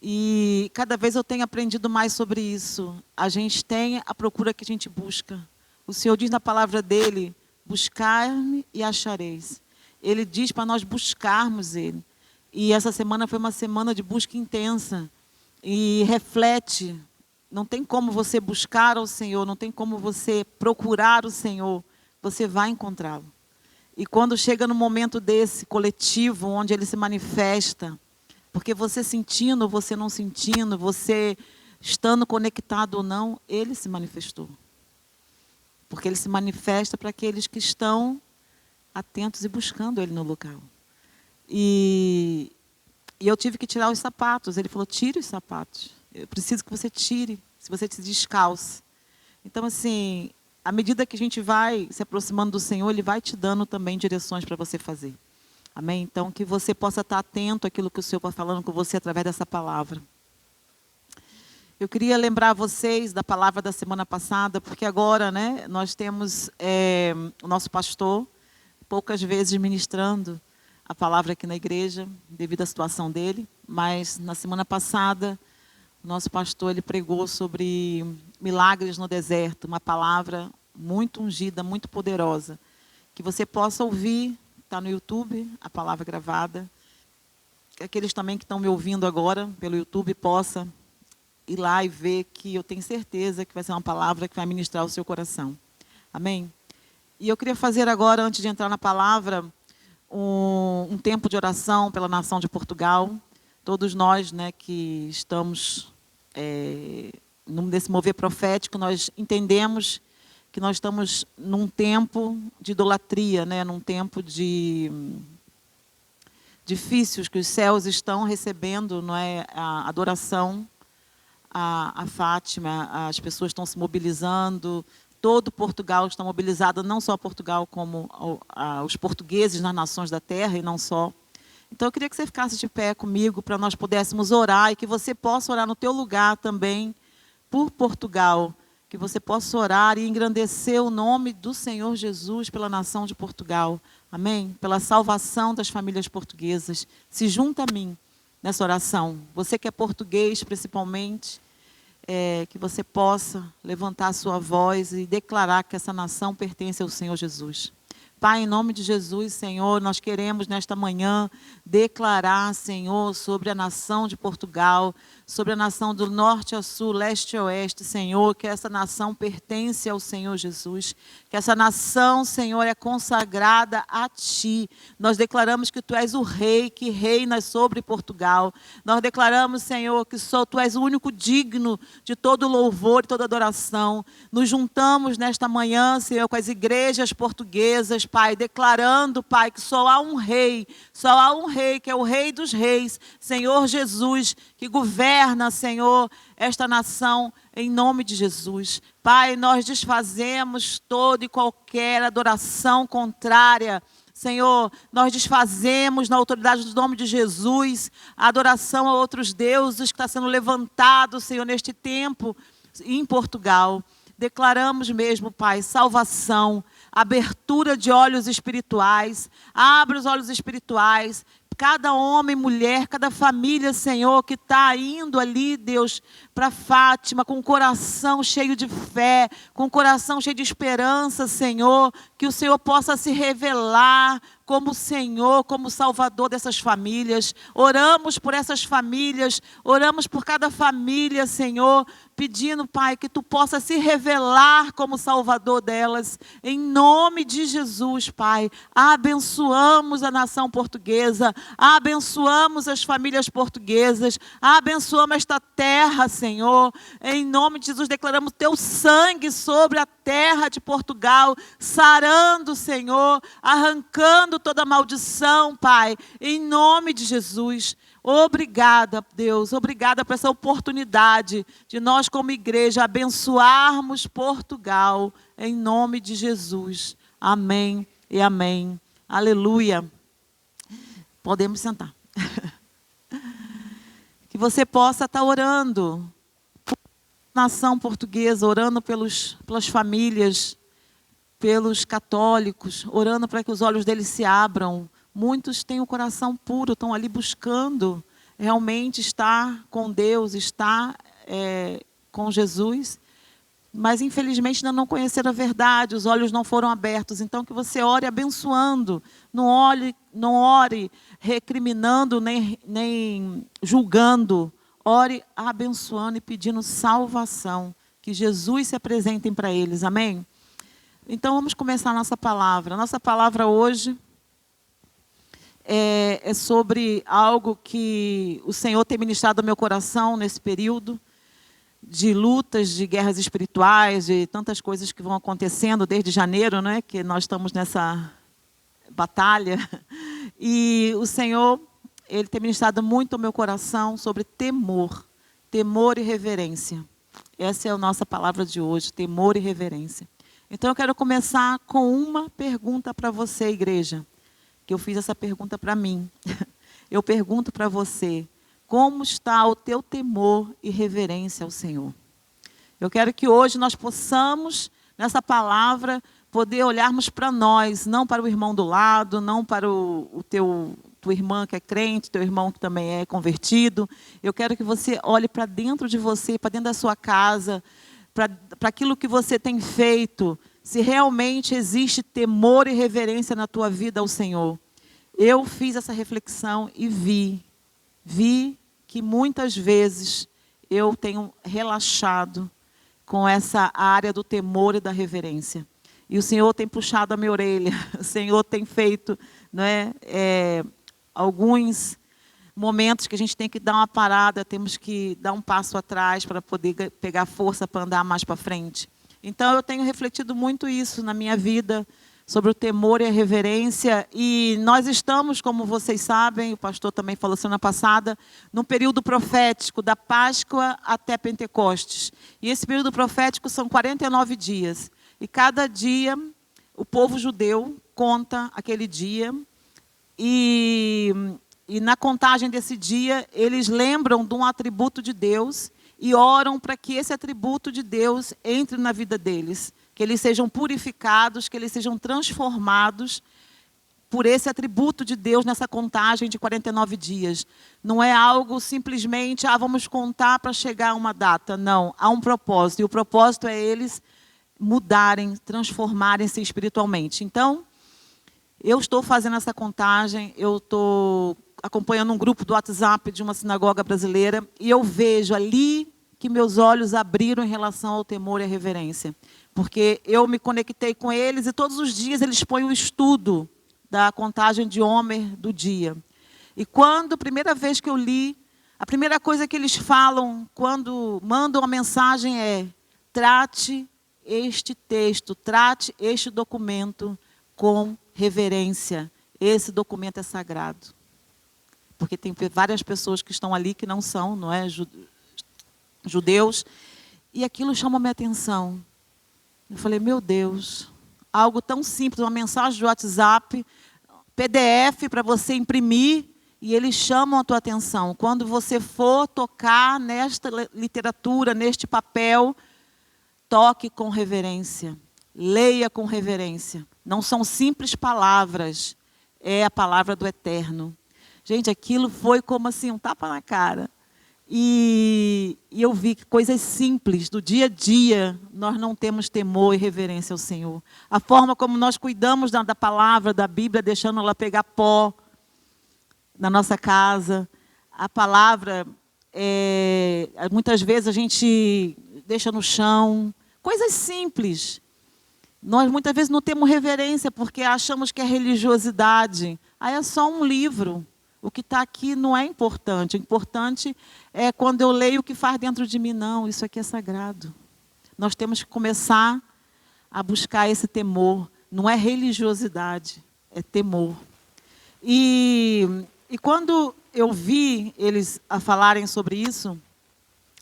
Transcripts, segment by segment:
E cada vez eu tenho aprendido mais sobre isso. A gente tem a procura que a gente busca. O Senhor diz na palavra dele, buscar-me e achareis. Ele diz para nós buscarmos ele. E essa semana foi uma semana de busca intensa. E reflete, não tem como você buscar ao Senhor, não tem como você procurar o Senhor, você vai encontrá-lo. E quando chega no momento desse coletivo, onde ele se manifesta, porque você sentindo, você não sentindo, você estando conectado ou não, ele se manifestou. Porque ele se manifesta para aqueles que estão atentos e buscando ele no local. E eu tive que tirar os sapatos. Ele falou, tire os sapatos. Eu preciso que você tire, se você se descalce. Então, assim, à medida que a gente vai se aproximando do Senhor, ele vai te dando também direções para você fazer. Amém? Então, que você possa estar atento àquilo que o Senhor está falando com você através dessa palavra. Eu queria lembrar vocês da palavra da semana passada, porque agora, né, nós temos o nosso pastor, poucas vezes ministrando a palavra aqui na igreja, devido à situação dele, mas na semana passada, o nosso pastor ele pregou sobre milagres no deserto, uma palavra muito ungida, muito poderosa, que você possa ouvir, está no YouTube, a palavra gravada, que aqueles também que estão me ouvindo agora pelo YouTube possam ir lá e ver, que eu tenho certeza que vai ser uma palavra que vai ministrar o seu coração. Amém? E eu queria fazer agora, antes de entrar na palavra, um tempo de oração pela nação de Portugal. Todos nós, né, que estamos nesse mover profético, nós entendemos que nós estamos num tempo de idolatria, né, num tempo de difíceis, que os céus estão recebendo, não é, a adoração a Fátima, as pessoas estão se mobilizando, todo Portugal está mobilizado, não só Portugal, como os portugueses nas nações da terra, e não só. Então, eu queria que você ficasse de pé comigo, para nós pudéssemos orar, e que você possa orar no teu lugar também, por Portugal, que você possa orar e engrandecer o nome do Senhor Jesus pela nação de Portugal. Amém? Pela salvação das famílias portuguesas. Se junta a mim nessa oração. Você que é português, principalmente, que você possa levantar a sua voz e declarar que essa nação pertence ao Senhor Jesus. Pai, em nome de Jesus, Senhor, nós queremos nesta manhã declarar, Senhor, sobre a nação de Portugal, sobre a nação do norte a sul, leste a oeste, Senhor, que essa nação pertence ao Senhor Jesus, que essa nação, Senhor, é consagrada a Ti. Nós declaramos que Tu és o Rei, que reina sobre Portugal. Nós declaramos, Senhor, que só Tu és o único digno de todo louvor e toda adoração. Nos juntamos nesta manhã, Senhor, com as igrejas portuguesas, Pai, declarando, Pai, que só há um Rei, que é o Rei dos Reis, Senhor Jesus, que governa, Senhor, esta nação, em nome de Jesus. Pai, nós desfazemos toda e qualquer adoração contrária, Senhor, nós desfazemos na autoridade do nome de Jesus a adoração a outros deuses que está sendo levantado, Senhor, neste tempo em Portugal. Declaramos mesmo, Pai, salvação, abertura de olhos espirituais. Abre os olhos espirituais. Cada homem, mulher, cada família, Senhor, que está indo ali, Deus, para Fátima, com o coração cheio de fé, com o coração cheio de esperança, Senhor, que o Senhor possa se revelar como Senhor, como Salvador dessas famílias. Oramos por essas famílias, oramos por cada família, Senhor, pedindo, Pai, que Tu possa se revelar como Salvador delas, em nome de Jesus, Pai. Abençoamos a nação portuguesa, abençoamos as famílias portuguesas, abençoamos esta terra, Senhor. Em nome de Jesus, declaramos Teu sangue sobre a terra de Portugal, sarando, Senhor, arrancando toda maldição, Pai, em nome de Jesus. Obrigada, Deus, obrigada por essa oportunidade de nós, como igreja, abençoarmos Portugal, em nome de Jesus. Amém e amém. Aleluia. Podemos sentar. Que você possa estar orando por nação portuguesa, orando pelas famílias, pelos católicos, orando para que os olhos deles se abram. Muitos têm o coração puro, estão ali buscando realmente estar com Deus, estar com Jesus, mas infelizmente ainda não conheceram a verdade, os olhos não foram abertos. Então que você ore abençoando, não ore recriminando, nem julgando. Ore abençoando e pedindo salvação, que Jesus se apresente para eles, amém? Então vamos começar a nossa palavra. A nossa palavra hoje é sobre algo que o Senhor tem ministrado ao meu coração nesse período de lutas, de guerras espirituais, de tantas coisas que vão acontecendo desde janeiro, né, que nós estamos nessa batalha. E o Senhor, Ele tem ministrado muito ao meu coração sobre temor e reverência. Essa é a nossa palavra de hoje, temor e reverência. Então eu quero começar com uma pergunta para você, igreja, que eu fiz essa pergunta para mim. Eu pergunto para você, como está o teu temor e reverência ao Senhor? Eu quero que hoje nós possamos, nessa palavra, poder olharmos para nós, não para o irmão do lado, não para tua irmã que é crente, teu irmão que também é convertido. Eu quero que você olhe para dentro de você, para dentro da sua casa, para aquilo que você tem feito, se realmente existe temor e reverência na tua vida ao Senhor. Eu fiz essa reflexão e vi que muitas vezes eu tenho relaxado com essa área do temor e da reverência. E o Senhor tem puxado a minha orelha, o Senhor tem feito, alguns momentos que a gente tem que dar uma parada, temos que dar um passo atrás para poder pegar força para andar mais para frente. Então eu tenho refletido muito isso na minha vida, sobre o temor e a reverência, e nós estamos, como vocês sabem, o pastor também falou semana passada, num período profético, da Páscoa até Pentecostes. E esse período profético são 49 dias. E cada dia, o povo judeu conta aquele dia, e na contagem desse dia, eles lembram de um atributo de Deus e oram para que esse atributo de Deus entre na vida deles, que eles sejam purificados, que eles sejam transformados por esse atributo de Deus nessa contagem de 49 dias. Não é algo simplesmente, vamos contar para chegar a uma data. Não, há um propósito. E o propósito é eles mudarem, transformarem-se espiritualmente. Então, eu estou fazendo essa contagem, eu estou acompanhando um grupo do WhatsApp de uma sinagoga brasileira, e eu vejo ali que meus olhos abriram em relação ao temor e à reverência. Porque eu me conectei com eles e todos os dias eles põem o estudo da contagem de Homer do dia. E a primeira vez que eu li, a primeira coisa que eles falam quando mandam a mensagem é: trate este texto, trate este documento com reverência. Esse documento é sagrado. Porque tem várias pessoas que estão ali que não são, judeus. E aquilo chama a minha atenção. Eu falei, meu Deus, algo tão simples, uma mensagem de WhatsApp, PDF para você imprimir, e eles chamam a tua atenção. Quando você for tocar nesta literatura, neste papel, toque com reverência, leia com reverência. Não são simples palavras, é a palavra do Eterno. Gente, aquilo foi como assim, um tapa na cara. E eu vi que coisas simples, do dia a dia, nós não temos temor e reverência ao Senhor. A forma como nós cuidamos da palavra, da Bíblia, deixando ela pegar pó na nossa casa. A palavra, muitas vezes a gente deixa no chão. Coisas simples. Nós muitas vezes não temos reverência porque achamos que é religiosidade. Aí é só um livro. O que está aqui não é importante. O importante é quando eu leio o que faz dentro de mim. Não, isso aqui é sagrado. Nós temos que começar a buscar esse temor. Não é religiosidade, é temor. E quando eu vi eles a falarem sobre isso,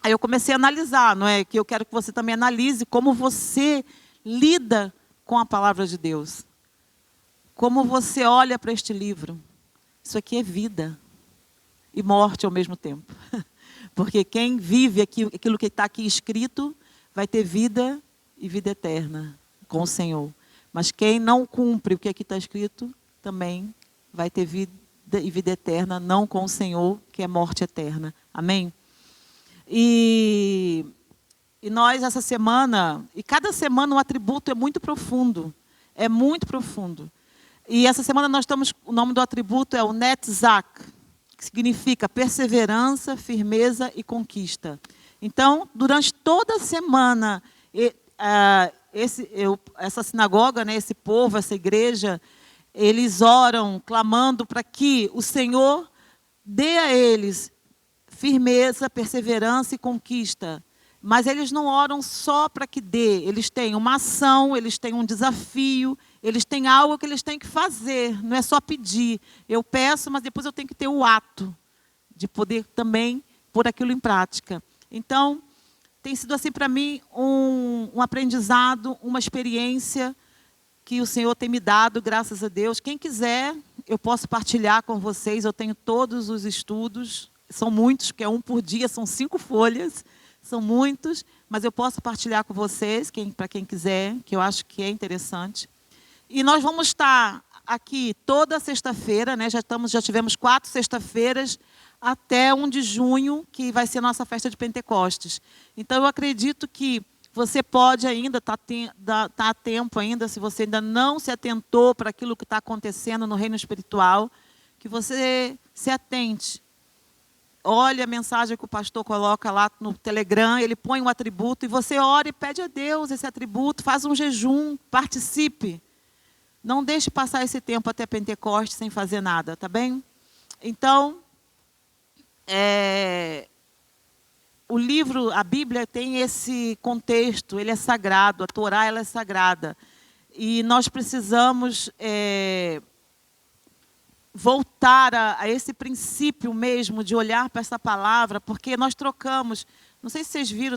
aí eu comecei a analisar, não é? Que eu quero que você também analise como você lida com a palavra de Deus. Como você olha para este livro. Isso aqui é vida e morte ao mesmo tempo. Porque quem vive aquilo que está aqui escrito vai ter vida e vida eterna com o Senhor. Mas quem não cumpre o que aqui está escrito também vai ter e vida eterna, não com o Senhor, que é morte eterna. Amém? E nós, essa semana, e cada semana o atributo é muito profundo. É muito profundo. E essa semana nós estamos, o nome do atributo é o Netzach, que significa perseverança, firmeza e conquista. Então, durante toda a semana, essa sinagoga, né, esse povo, essa igreja, eles oram, clamando para que o Senhor dê a eles firmeza, perseverança e conquista. Mas eles não oram só para que dê, eles têm uma ação, eles têm um desafio, eles têm algo que eles têm que fazer, não é só pedir. Eu peço, mas depois eu tenho que ter o ato de poder também pôr aquilo em prática. Então, tem sido assim para mim um aprendizado, uma experiência que o Senhor tem me dado, graças a Deus. Quem quiser, eu posso partilhar com vocês, eu tenho todos os estudos, são muitos, que é um por dia, são 5 folhas, são muitos, mas eu posso partilhar com vocês, para quem quiser, que eu acho que é interessante. E nós vamos estar aqui toda sexta-feira, né? Já tivemos 4 sexta-feiras, até 1 de junho, que vai ser a nossa festa de Pentecostes. Então, eu acredito que você pode ainda, tá a tempo ainda, se você ainda não se atentou para aquilo que está acontecendo no reino espiritual, que você se atente. Olhe a mensagem que o pastor coloca lá no Telegram, ele põe um atributo, e você ora e pede a Deus esse atributo, faz um jejum, participe. Não deixe passar esse tempo até Pentecostes sem fazer nada, tá bem? Então, o livro, a Bíblia tem esse contexto, ele é sagrado, a Torá ela é sagrada. E nós precisamos voltar a esse princípio mesmo de olhar para essa palavra, porque nós trocamos, não sei se vocês viram,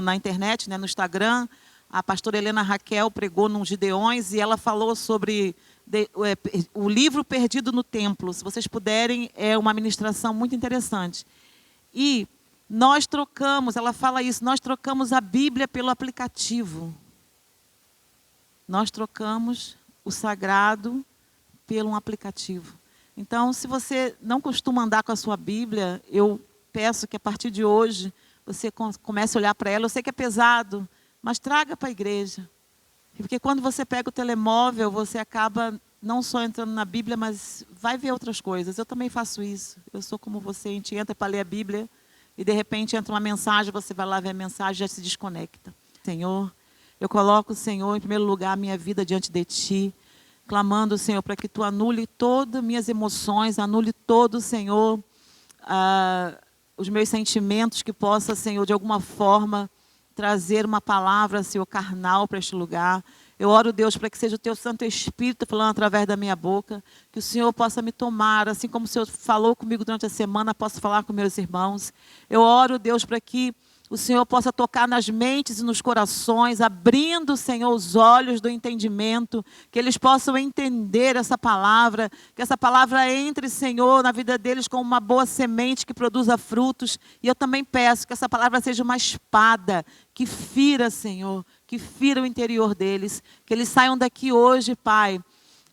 na internet, né, no Instagram, a pastora Helena Raquel pregou num Gideões e ela falou sobre o livro perdido no templo. Se vocês puderem, é uma ministração muito interessante. E nós trocamos, ela fala isso, nós trocamos a Bíblia pelo aplicativo. Nós trocamos o sagrado pelo um aplicativo. Então, se você não costuma andar com a sua Bíblia, eu peço que a partir de hoje você comece a olhar para ela. Eu sei que é pesado, mas traga para a igreja. Porque quando você pega o telemóvel, você acaba não só entrando na Bíblia, mas vai ver outras coisas. Eu também faço isso. Eu sou como você, a gente entra para ler a Bíblia e de repente entra uma mensagem, você vai lá ver a mensagem e já se desconecta. Senhor, eu coloco, Senhor, em primeiro lugar a minha vida diante de Ti, clamando, Senhor, para que Tu anule todas as minhas emoções, anule todo, Senhor, os meus sentimentos, que possa, Senhor, de alguma forma, trazer uma palavra, Senhor, carnal para este lugar. Eu oro, Deus, para que seja o Teu Santo Espírito falando através da minha boca, que o Senhor possa me tomar, assim como o Senhor falou comigo durante a semana, posso falar com meus irmãos. Eu oro, Deus, para que o Senhor possa tocar nas mentes e nos corações, abrindo, Senhor, os olhos do entendimento, que eles possam entender essa palavra, que essa palavra entre, Senhor, na vida deles como uma boa semente que produza frutos. E eu também peço que essa palavra seja uma espada que fira, Senhor, que fira o interior deles, que eles saiam daqui hoje, Pai,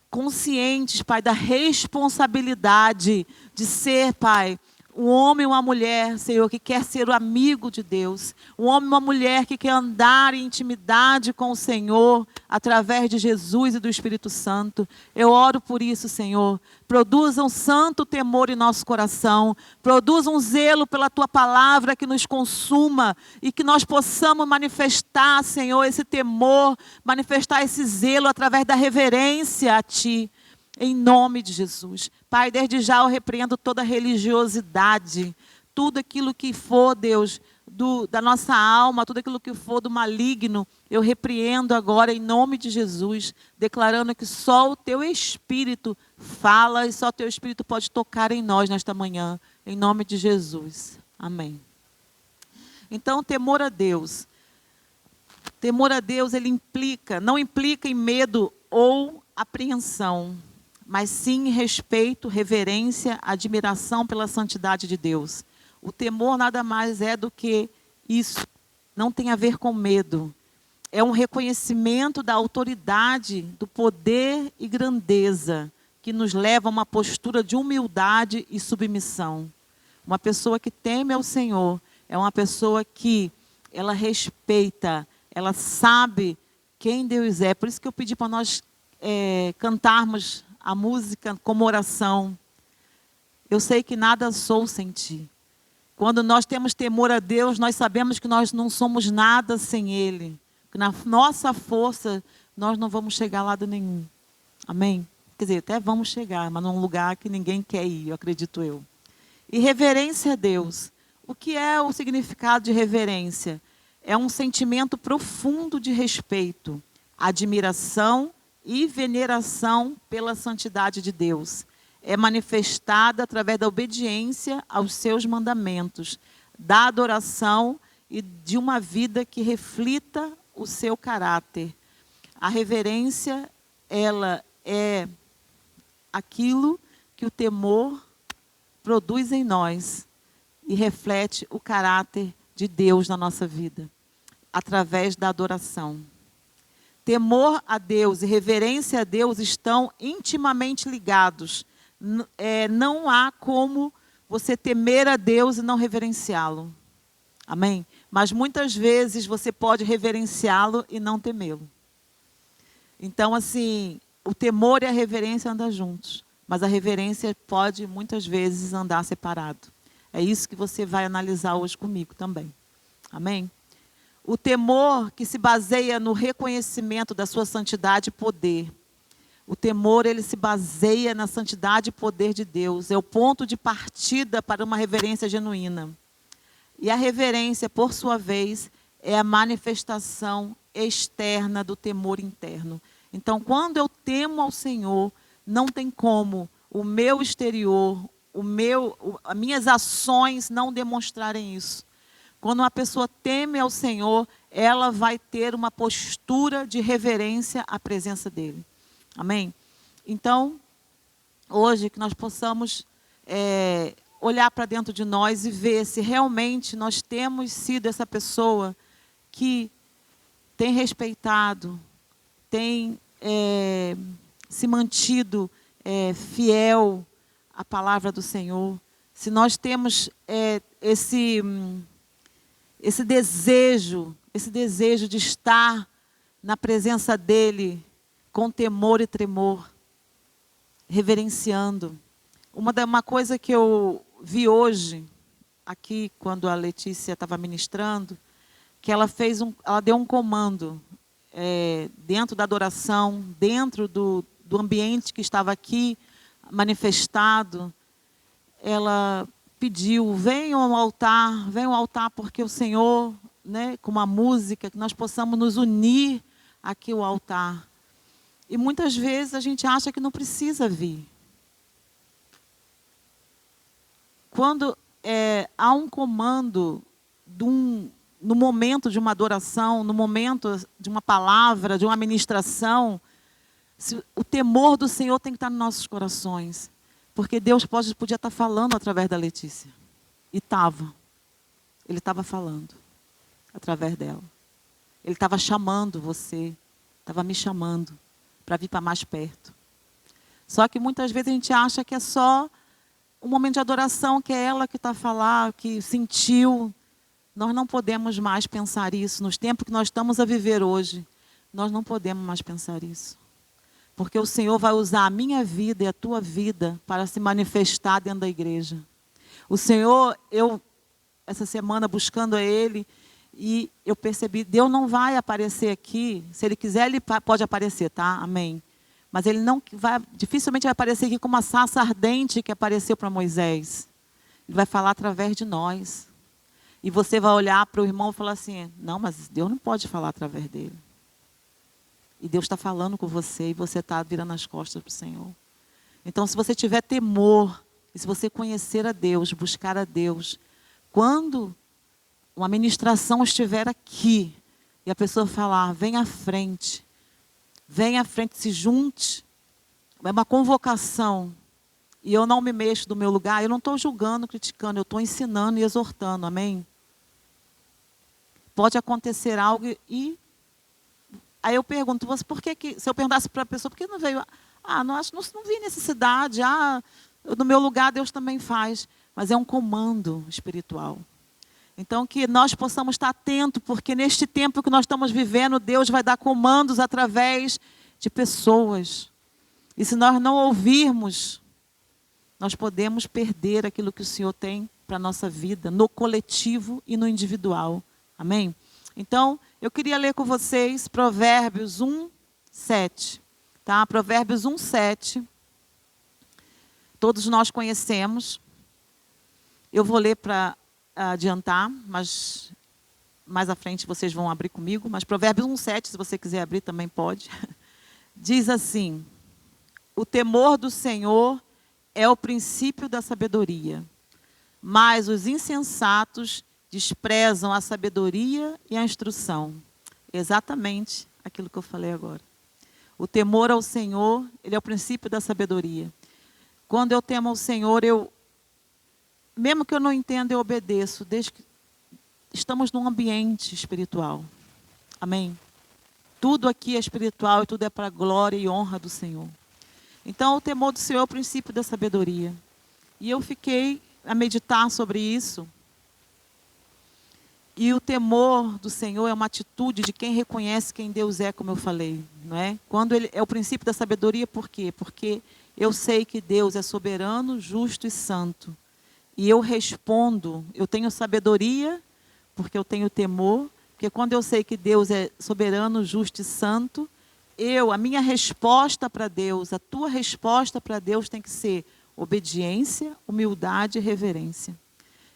conscientes, Pai, da responsabilidade de ser, Pai, um homem e uma mulher, Senhor, que quer ser o amigo de Deus. Um homem e uma mulher que quer andar em intimidade com o Senhor, através de Jesus e do Espírito Santo. Eu oro por isso, Senhor. Produza um santo temor em nosso coração. Produza um zelo pela Tua palavra que nos consuma. E que nós possamos manifestar, Senhor, esse temor, manifestar esse zelo através da reverência a Ti. Em nome de Jesus. Pai, desde já eu repreendo toda religiosidade, tudo aquilo que for, Deus, da nossa alma, tudo aquilo que for do maligno, eu repreendo agora em nome de Jesus, declarando que só o Teu Espírito fala e só o Teu Espírito pode tocar em nós nesta manhã, em nome de Jesus. Amém. Então, temor a Deus. Temor a Deus, ele não implica em medo ou apreensão, mas sim respeito, reverência, admiração pela santidade de Deus. O temor nada mais é do que isso. Não tem a ver com medo. É um reconhecimento da autoridade, do poder e grandeza que nos leva a uma postura de humildade e submissão. Uma pessoa que teme ao Senhor é uma pessoa que ela respeita, ela sabe quem Deus é. Por isso que eu pedi para nós cantarmos a música como oração. Eu sei que nada sou sem ti. Quando nós temos temor a Deus, nós sabemos que nós não somos nada sem Ele. Que na nossa força, nós não vamos chegar a lado nenhum. Amém? Quer dizer, até vamos chegar, mas num lugar que ninguém quer ir, eu acredito eu. E reverência a Deus. O que é o significado de reverência? É um sentimento profundo de respeito, admiração e veneração pela santidade de Deus. É manifestada através da obediência aos seus mandamentos, da adoração e de uma vida que reflita o seu caráter. A reverência, ela é aquilo que o temor produz em nós e reflete o caráter de Deus na nossa vida, através da adoração. Temor a Deus e reverência a Deus estão intimamente ligados. Não há como você temer a Deus e não reverenciá-lo. Amém? Mas muitas vezes você pode reverenciá-lo e não temê-lo. Então, assim, o temor e a reverência andam juntos. Mas a reverência pode, muitas vezes, andar separado. É isso que você vai analisar hoje comigo também. Amém? O temor que se baseia no reconhecimento da sua santidade e poder. O temor, ele se baseia na santidade e poder de Deus. É o ponto de partida para uma reverência genuína. E a reverência, por sua vez, é a manifestação externa do temor interno. Então, quando eu temo ao Senhor, não tem como o meu exterior, as minhas ações não demonstrarem isso. Quando uma pessoa teme ao Senhor, ela vai ter uma postura de reverência à presença dEle. Amém? Então, hoje que nós possamos olhar para dentro de nós e ver se realmente nós temos sido essa pessoa que tem respeitado, tem se mantido fiel à palavra do Senhor. Se nós temos esse desejo de estar na presença dEle com temor e tremor, reverenciando. Uma coisa que eu vi hoje, aqui, quando a Letícia estava ministrando, que ela deu um comando dentro da adoração, dentro do ambiente que estava aqui manifestado. Ela pediu, venham ao altar, porque o Senhor, né, com uma música, que nós possamos nos unir aqui ao altar. E muitas vezes a gente acha que não precisa vir. Quando há um comando no momento de uma adoração, no momento de uma palavra, de uma ministração, o temor do Senhor tem que estar nos nossos corações. Porque Deus podia estar falando através da Letícia. E estava. Ele estava falando através dela. Ele estava chamando você, estava me chamando para vir para mais perto. Só que muitas vezes a gente acha que é só um momento de adoração, que é ela que está a falar, que sentiu. Nós não podemos mais pensar isso. Nos tempos que nós estamos a viver hoje, nós não podemos mais pensar isso. Porque o Senhor vai usar a minha vida e a tua vida para se manifestar dentro da igreja. O Senhor, essa semana buscando a Ele, e eu percebi, Deus não vai aparecer aqui. Se Ele quiser, Ele pode aparecer, tá? Amém. Mas Ele não vai, dificilmente vai aparecer aqui como uma sarça ardente que apareceu para Moisés. Ele vai falar através de nós. E você vai olhar para o irmão e falar assim, não, mas Deus não pode falar através dele. E Deus está falando com você e você está virando as costas para o Senhor. Então, se você tiver temor, e se você conhecer a Deus, buscar a Deus, quando uma ministração estiver aqui, e a pessoa falar, vem à frente, se junte, é uma convocação, e eu não me mexo do meu lugar, eu não estou julgando, criticando, eu estou ensinando e exortando, amém? Pode acontecer algo e... Aí eu pergunto, se eu perguntasse para a pessoa, por que não veio? não vi necessidade. No meu lugar Deus também faz. Mas é um comando espiritual. Então, que nós possamos estar atentos, porque neste tempo que nós estamos vivendo, Deus vai dar comandos através de pessoas. E se nós não ouvirmos, nós podemos perder aquilo que o Senhor tem para a nossa vida, no coletivo e no individual. Amém? Então, eu queria ler com vocês Provérbios 1, 7. Tá? Provérbios 1, 7. Todos nós conhecemos. Eu vou ler para adiantar, mas mais à frente vocês vão abrir comigo. Mas Provérbios 1, 7, se você quiser abrir também pode. Diz assim: o temor do Senhor é o princípio da sabedoria, mas os insensatos desprezam a sabedoria e a instrução. Exatamente aquilo que eu falei agora. O temor ao Senhor, ele é o princípio da sabedoria. Quando eu temo ao Senhor, mesmo que eu não entenda, eu obedeço, desde que estamos num ambiente espiritual. Amém? Tudo aqui é espiritual e tudo é para a glória e honra do Senhor. Então, o temor do Senhor é o princípio da sabedoria. E eu fiquei a meditar sobre isso. E o temor do Senhor é uma atitude de quem reconhece quem Deus é, como eu falei. Não é? Quando ele é o princípio da sabedoria, por quê? Porque eu sei que Deus é soberano, justo e santo. E eu respondo, eu tenho sabedoria, porque eu tenho temor, porque quando eu sei que Deus é soberano, justo e santo, a minha resposta para Deus, a tua resposta para Deus tem que ser obediência, humildade e reverência.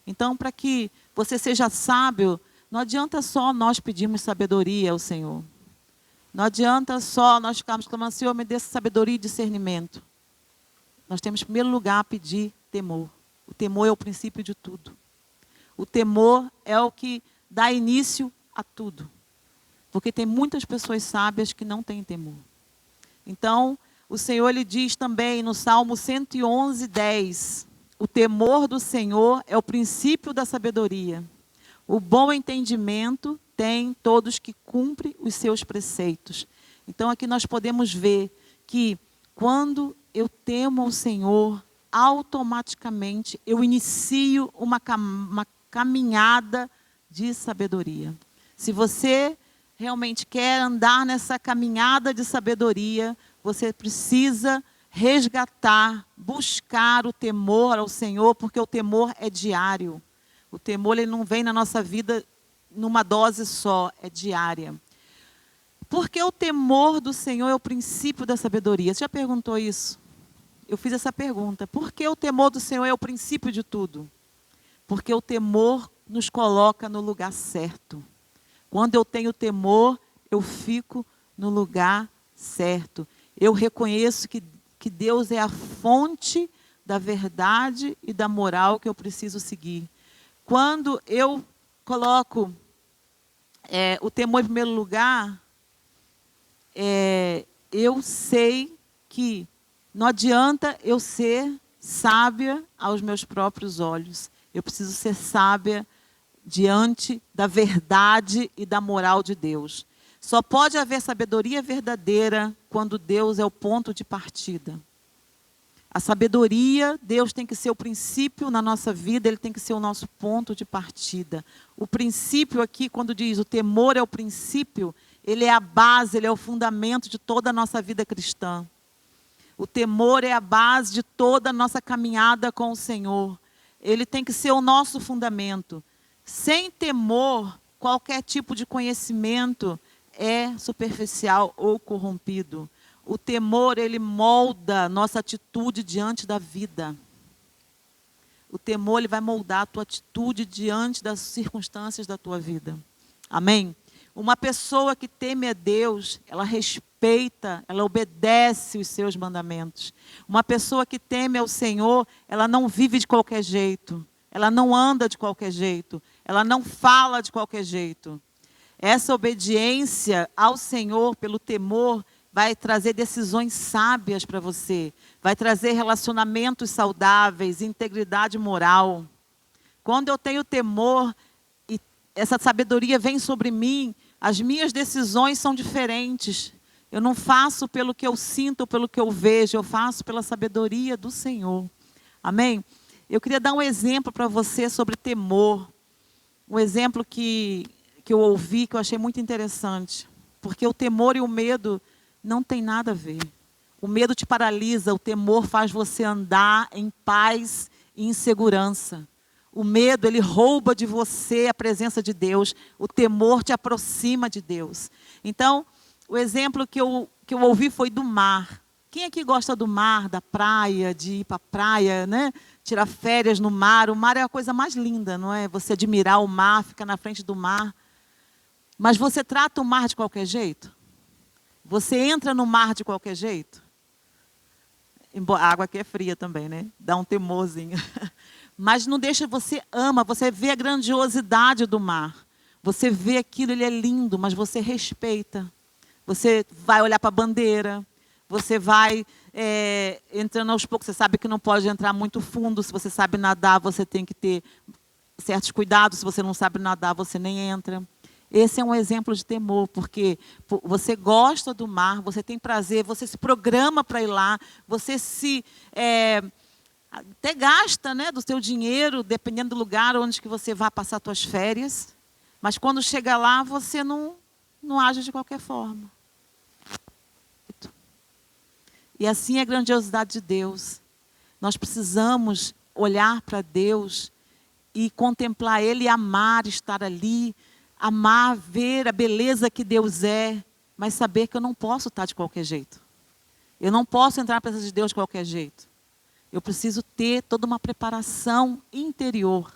Então, para que você seja sábio, não adianta só nós pedirmos sabedoria ao Senhor. Não adianta só nós ficarmos clamando, Senhor, me dê sabedoria e discernimento. Nós temos, em primeiro lugar, a pedir temor. O temor é o princípio de tudo. O temor é o que dá início a tudo. Porque tem muitas pessoas sábias que não têm temor. Então, o Senhor, ele diz também no Salmo 111, 10, o temor do Senhor é o princípio da sabedoria. O bom entendimento tem todos que cumprem os seus preceitos. Então, aqui nós podemos ver que quando eu temo ao Senhor, automaticamente eu inicio uma caminhada de sabedoria. Se você realmente quer andar nessa caminhada de sabedoria, você precisa resgatar, buscar o temor ao Senhor, porque o temor é diário. O temor, ele não vem na nossa vida numa dose só, é diária. Porque o temor do Senhor é o princípio da sabedoria. Você já perguntou isso? Eu fiz essa pergunta. Por que o temor do Senhor é o princípio de tudo? Porque o temor nos coloca no lugar certo. Quando eu tenho temor, eu fico no lugar certo. Eu reconheço que Deus é a fonte da verdade e da moral que eu preciso seguir. Quando eu coloco o temor em primeiro lugar, eu sei que não adianta eu ser sábia aos meus próprios olhos. Eu preciso ser sábia diante da verdade e da moral de Deus. Só pode haver sabedoria verdadeira quando Deus é o ponto de partida. A sabedoria, Deus tem que ser o princípio na nossa vida, Ele tem que ser o nosso ponto de partida. O princípio aqui, quando diz o temor é o princípio, ele é a base, ele é o fundamento de toda a nossa vida cristã. O temor é a base de toda a nossa caminhada com o Senhor. Ele tem que ser o nosso fundamento. Sem temor, qualquer tipo de conhecimento é superficial ou corrompido. O temor, ele molda nossa atitude diante da vida. O temor, ele vai moldar a tua atitude diante das circunstâncias da tua vida. Amém? Uma pessoa que teme a Deus, ela respeita, ela obedece os seus mandamentos. Uma pessoa que teme ao Senhor, ela não vive de qualquer jeito. Ela não anda de qualquer jeito. Ela não fala de qualquer jeito. Essa obediência ao Senhor pelo temor vai trazer decisões sábias para você. Vai trazer relacionamentos saudáveis, integridade moral. Quando eu tenho temor e essa sabedoria vem sobre mim, as minhas decisões são diferentes. Eu não faço pelo que eu sinto, pelo que eu vejo, eu faço pela sabedoria do Senhor. Amém? Eu queria dar um exemplo para você sobre temor. Um exemplo que eu ouvi, que eu achei muito interessante. Porque o temor e o medo não tem nada a ver. O medo te paralisa, o temor faz você andar em paz e em segurança. O medo, ele rouba de você a presença de Deus. O temor te aproxima de Deus. Então, o exemplo que eu ouvi foi do mar. Quem aqui gosta do mar, da praia, de ir para a praia, né? Tirar férias no mar? O mar é a coisa mais linda, não é? Você admirar o mar, ficar na frente do mar. Mas você trata o mar de qualquer jeito? Você entra no mar de qualquer jeito? A água aqui é fria também, né? Dá um temorzinho. Mas não deixa, você ama, você vê a grandiosidade do mar. Você vê aquilo, ele é lindo, mas você respeita. Você vai olhar para a bandeira, você vai entrando aos poucos. Você sabe que não pode entrar muito fundo. Se você sabe nadar, você tem que ter certos cuidados. Se você não sabe nadar, você nem entra. Esse é um exemplo de temor, porque você gosta do mar, você tem prazer, você se programa para ir lá, você se até gasta, né, do seu dinheiro, dependendo do lugar onde que você vai passar suas férias. Mas quando chega lá, você não age de qualquer forma. E assim é a grandiosidade de Deus. Nós precisamos olhar para Deus e contemplar Ele e amar estar ali, amar, ver a beleza que Deus é, mas saber que eu não posso estar de qualquer jeito. Eu não posso entrar na presença de Deus de qualquer jeito. Eu preciso ter toda uma preparação interior.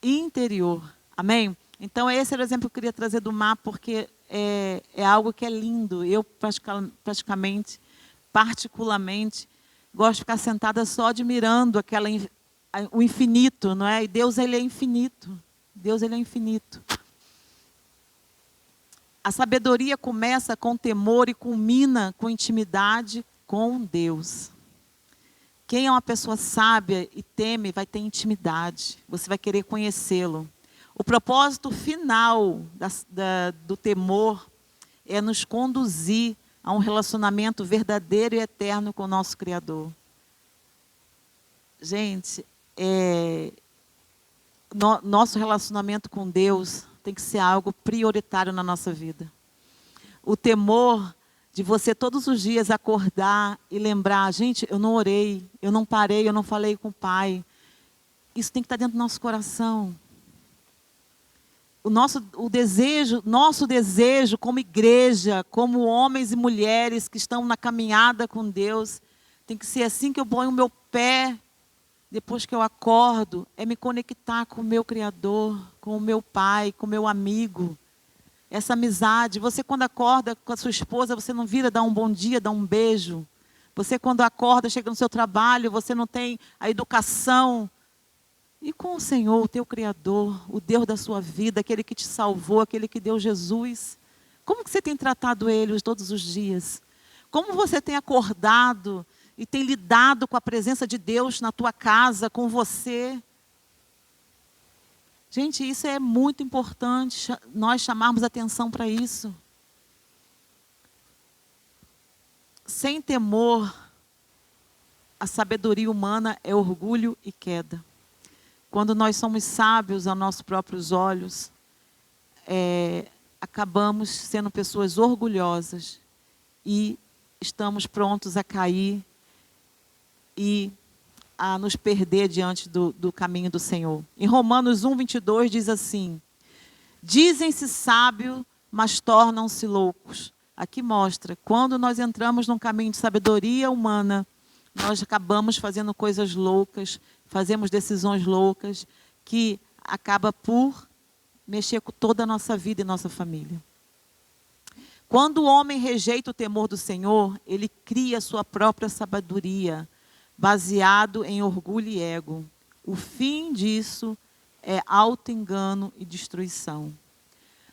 Interior. Amém? Então, esse era o exemplo que eu queria trazer do mar, porque é algo que é lindo. Eu, particularmente, gosto de ficar sentada só admirando o infinito, não é? E Deus, ele é infinito. Deus, ele é infinito. A sabedoria começa com temor e culmina com intimidade com Deus. Quem é uma pessoa sábia e teme vai ter intimidade. Você vai querer conhecê-lo. O propósito final do temor é nos conduzir a um relacionamento verdadeiro e eterno com o nosso Criador. Gente, nosso relacionamento com Deus tem que ser algo prioritário na nossa vida. O temor de você todos os dias acordar e lembrar, gente, eu não orei, eu não parei, eu não falei com o Pai. Isso tem que estar dentro do nosso coração. Nosso desejo como igreja, como homens e mulheres que estão na caminhada com Deus, tem que ser assim que eu ponho o meu pé, depois que eu acordo, é me conectar com o meu Criador, com o meu Pai, com o meu amigo. Essa amizade. Você, quando acorda com a sua esposa, você não vira dar um bom dia, dar um beijo. Você, quando acorda, chega no seu trabalho, você não tem a educação. E com o Senhor, o teu Criador, o Deus da sua vida, aquele que te salvou, aquele que deu Jesus. Como que você tem tratado Ele todos os dias? Como você tem acordado e tem lidado com a presença de Deus na tua casa, com você? Gente, isso é muito importante, nós chamarmos atenção para isso. Sem temor, a sabedoria humana é orgulho e queda. Quando nós somos sábios aos nossos próprios olhos, acabamos sendo pessoas orgulhosas e estamos prontos a cair e a nos perder diante do caminho do Senhor. Em Romanos 1:22 diz assim: dizem-se sábios, mas tornam-se loucos. Aqui mostra, quando nós entramos num caminho de sabedoria humana, nós acabamos fazendo coisas loucas, fazemos decisões loucas, que acaba por mexer com toda a nossa vida e nossa família. Quando o homem rejeita o temor do Senhor, ele cria sua própria sabedoria, baseado em orgulho e ego. O fim disso é auto-engano e destruição.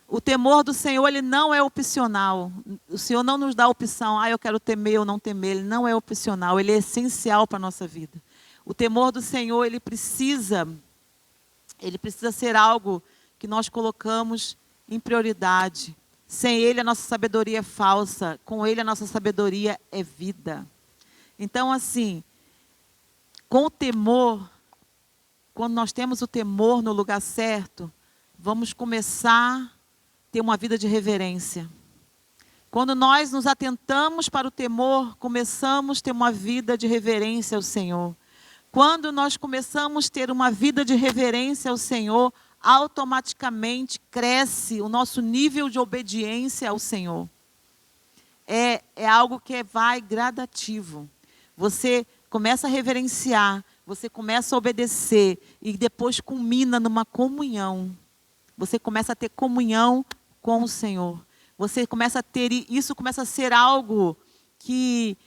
O temor do Senhor, ele não é opcional. O Senhor não nos dá a opção, eu quero temer ou não temer. Ele não é opcional, ele é essencial para a nossa vida. O temor do Senhor, ele precisa ser algo que nós colocamos em prioridade. Sem Ele a nossa sabedoria é falsa, com Ele a nossa sabedoria é vida. Então, assim, com o temor, quando nós temos o temor no lugar certo, vamos começar a ter uma vida de reverência. Quando nós nos atentamos para o temor, começamos a ter uma vida de reverência ao Senhor. Quando nós começamos a ter uma vida de reverência ao Senhor, automaticamente cresce o nosso nível de obediência ao Senhor. É algo que vai gradativo. Você começa a reverenciar, você começa a obedecer e depois culmina numa comunhão. Você começa a ter comunhão com o Senhor. Você começa a ter, isso começa a ser algo que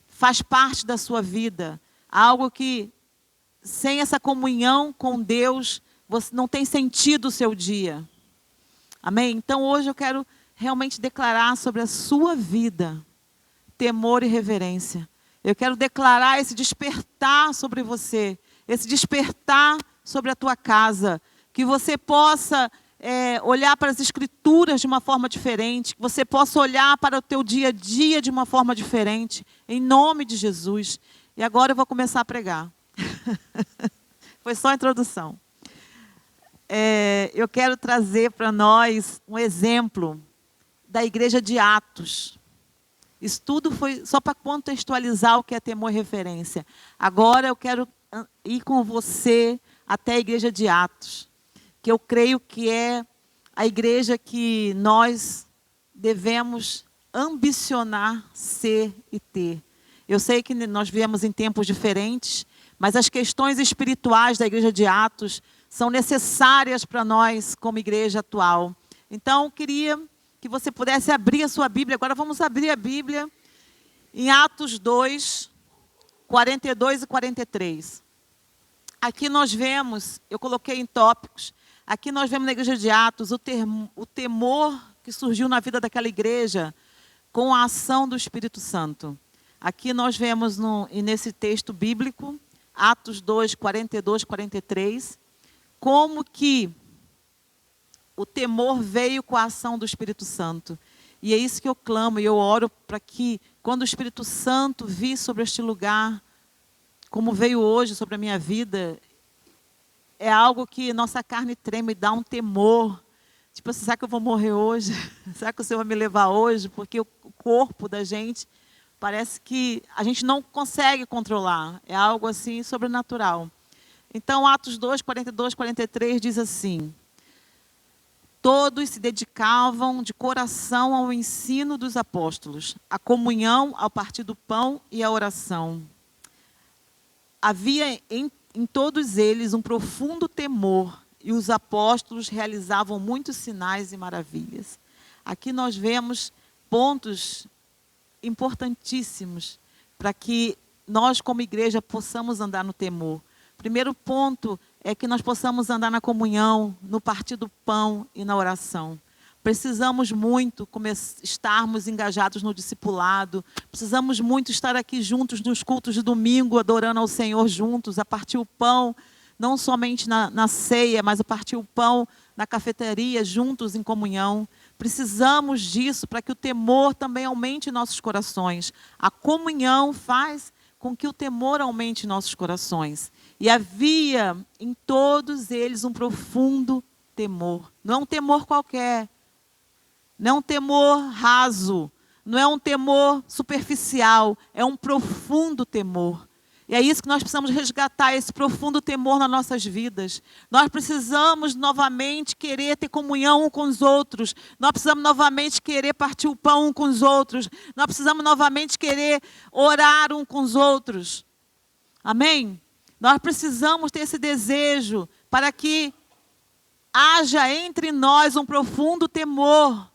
faz parte da sua vida. Algo que, sem essa comunhão com Deus, você não tem sentido o seu dia. Amém? Então hoje eu quero realmente declarar sobre a sua vida temor e reverência. Eu quero declarar esse despertar sobre você, esse despertar sobre a tua casa, que você possa olhar para as Escrituras de uma forma diferente, que você possa olhar para o teu dia a dia de uma forma diferente, em nome de Jesus. E agora eu vou começar a pregar. Foi só a introdução. Eu quero trazer para nós um exemplo da igreja de Atos. Isso tudo foi só para contextualizar o que é temor e referência. Agora eu quero ir com você até a igreja de Atos, que eu creio que é a igreja que nós devemos ambicionar ser e ter. Eu sei que nós vivemos em tempos diferentes, mas as questões espirituais da igreja de Atos são necessárias para nós como igreja atual. Então, eu queria que você pudesse abrir a sua Bíblia. Agora vamos abrir a Bíblia em Atos 2, 42 e 43. Aqui nós vemos, eu coloquei em tópicos, aqui nós vemos na igreja de Atos o temor que surgiu na vida daquela igreja com a ação do Espírito Santo. Aqui nós vemos nesse texto bíblico, Atos 2, 42, 43, como que o temor veio com a ação do Espírito Santo. E é isso que eu clamo e eu oro para que, quando o Espírito Santo vir sobre este lugar, como veio hoje sobre a minha vida, é algo que nossa carne treme e dá um temor. Tipo assim, será que eu vou morrer hoje? Será que o Senhor vai me levar hoje? Porque o corpo da gente parece que a gente não consegue controlar. É algo assim sobrenatural. Então, Atos 2, 42, 43 diz assim: todos se dedicavam de coração ao ensino dos apóstolos, à comunhão, ao partir do pão e à oração. Havia em todos eles um profundo temor, e os apóstolos realizavam muitos sinais e maravilhas. Aqui nós vemos pontos importantíssimos para que nós, como igreja, possamos andar no temor. Primeiro ponto é que nós possamos andar na comunhão, no partir do pão e na oração. Precisamos muito estarmos engajados no discipulado. Precisamos muito estar aqui juntos nos cultos de domingo, adorando ao Senhor juntos, a partir o pão, não somente na ceia, mas a partir o pão na cafeteria, juntos em comunhão. Precisamos disso para que o temor também aumente em nossos corações. A comunhão faz com que o temor aumente em nossos corações. E havia em todos eles um profundo temor. Não é um temor qualquer. Não é um temor raso. Não é um temor superficial. É um profundo temor. E é isso que nós precisamos resgatar, esse profundo temor nas nossas vidas. Nós precisamos novamente querer ter comunhão um com os outros. Nós precisamos novamente querer partir o pão um com os outros. Nós precisamos novamente querer orar um com os outros. Amém? Nós precisamos ter esse desejo para que haja entre nós um profundo temor.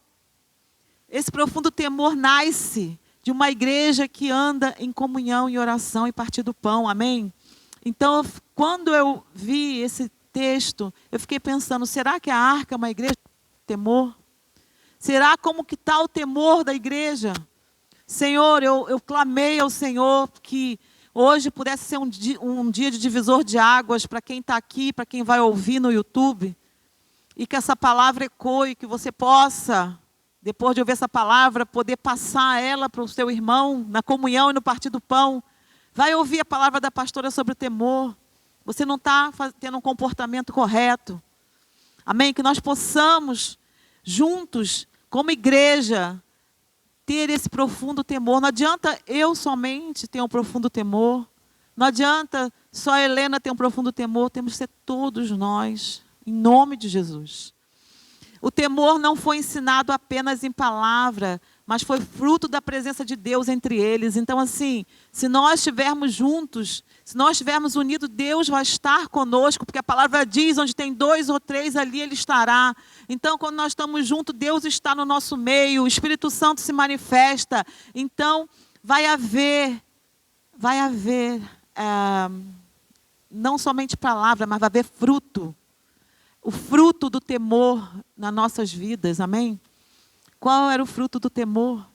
Esse profundo temor nasce de uma igreja que anda em comunhão, em oração e partir do pão. Amém? Então, quando eu vi esse texto, eu fiquei pensando, será que a Arca é uma igreja de temor? Será como que está o temor da igreja? Senhor, eu clamei ao Senhor que hoje pudesse ser um dia de divisor de águas para quem está aqui, para quem vai ouvir no YouTube, e que essa palavra ecoe, que você possa depois de ouvir essa palavra, poder passar ela para o seu irmão, na comunhão e no partir do pão. Vai ouvir a palavra da pastora sobre o temor. Você não está tendo um comportamento correto. Amém? Que nós possamos, juntos, como igreja, ter esse profundo temor. Não adianta eu somente ter um profundo temor. Não adianta só a Helena ter um profundo temor. Temos que ser todos nós, em nome de Jesus. O temor não foi ensinado apenas em palavra, mas foi fruto da presença de Deus entre eles. Então, assim, se nós estivermos juntos, se nós estivermos unidos, Deus vai estar conosco, porque a palavra diz, onde tem 2 ou 3, ali Ele estará. Então, quando nós estamos juntos, Deus está no nosso meio, o Espírito Santo se manifesta. Então, vai haver não somente palavra, mas vai haver fruto. O fruto do temor nas nossas vidas, amém? Qual era o fruto do temor?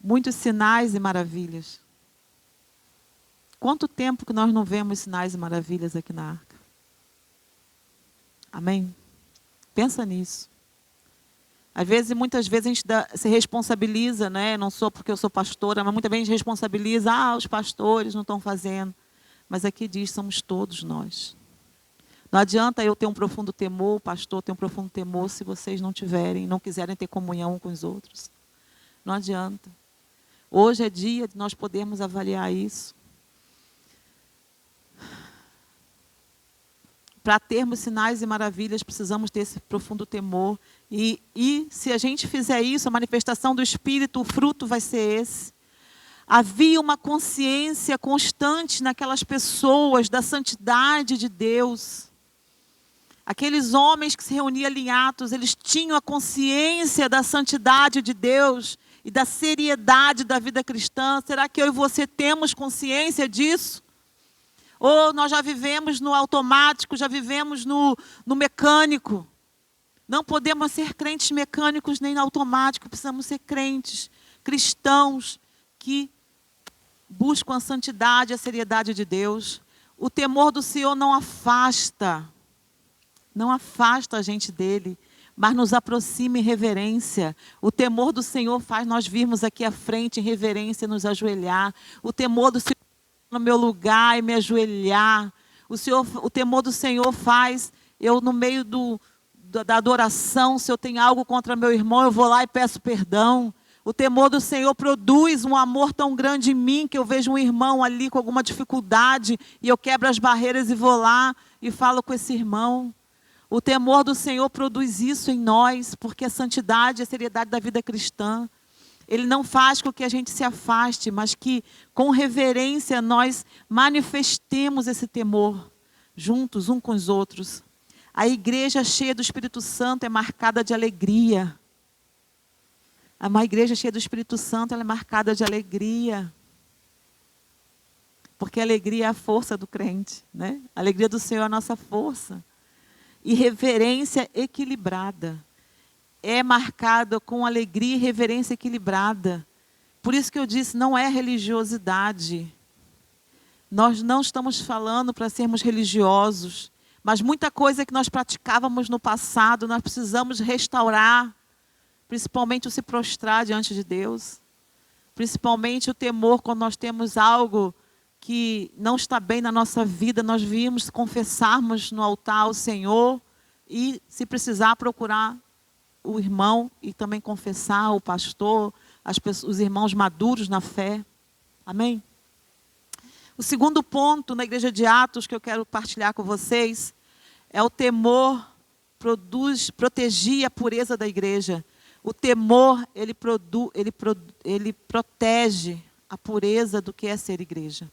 Muitos sinais e maravilhas. Quanto tempo que nós não vemos sinais e maravilhas aqui na arca? Amém? Pensa nisso. Às vezes, muitas vezes a gente se responsabiliza, né? Não sou porque eu sou pastora, mas muitas vezes a gente responsabiliza, os pastores não estão fazendo. Mas aqui diz, somos todos nós. Não adianta eu ter um profundo temor, o pastor ter um profundo temor, se vocês não tiverem, não quiserem ter comunhão com os outros. Não adianta. Hoje é dia de nós podermos avaliar isso. Para termos sinais e maravilhas, precisamos ter esse profundo temor. E se a gente fizer isso, a manifestação do Espírito, o fruto vai ser esse. Havia uma consciência constante naquelas pessoas da santidade de Deus. Aqueles homens que se reuniam ali em Atos, eles tinham a consciência da santidade de Deus e da seriedade da vida cristã. Será que eu e você temos consciência disso? Ou nós já vivemos no automático, já vivemos no mecânico? Não podemos ser crentes mecânicos nem no automático, precisamos ser crentes cristãos que buscam a santidade e a seriedade de Deus. O temor do Senhor não afasta a gente dele, mas nos aproxima em reverência. O temor do Senhor faz nós virmos aqui à frente em reverência e nos ajoelhar. O temor do Senhor no meu lugar e me ajoelhar. O temor do Senhor faz eu, no meio da adoração, se eu tenho algo contra meu irmão, eu vou lá e peço perdão. O temor do Senhor produz um amor tão grande em mim, que eu vejo um irmão ali com alguma dificuldade, e eu quebro as barreiras e vou lá e falo com esse irmão. O temor do Senhor produz isso em nós, porque a santidade e a seriedade da vida cristã, Ele não faz com que a gente se afaste, mas que com reverência nós manifestemos esse temor, juntos, uns com os outros. A igreja cheia do Espírito Santo é marcada de alegria. Uma igreja cheia do Espírito Santo, ela é marcada de alegria. Porque a alegria é a força do crente, né? A alegria do Senhor é a nossa força. E reverência equilibrada. É marcada com alegria e reverência equilibrada. Por isso que eu disse, não é religiosidade. Nós não estamos falando para sermos religiosos, mas muita coisa que nós praticávamos no passado, nós precisamos restaurar, principalmente o se prostrar diante de Deus, principalmente o temor quando nós temos algo que não está bem na nossa vida, nós viemos confessarmos no altar ao Senhor e, se precisar, procurar o irmão e também confessar o pastor, os irmãos maduros na fé. Amém? O segundo ponto na igreja de Atos que eu quero partilhar com vocês é o temor protegia a pureza da igreja. O temor, ele protege a pureza do que é ser igreja.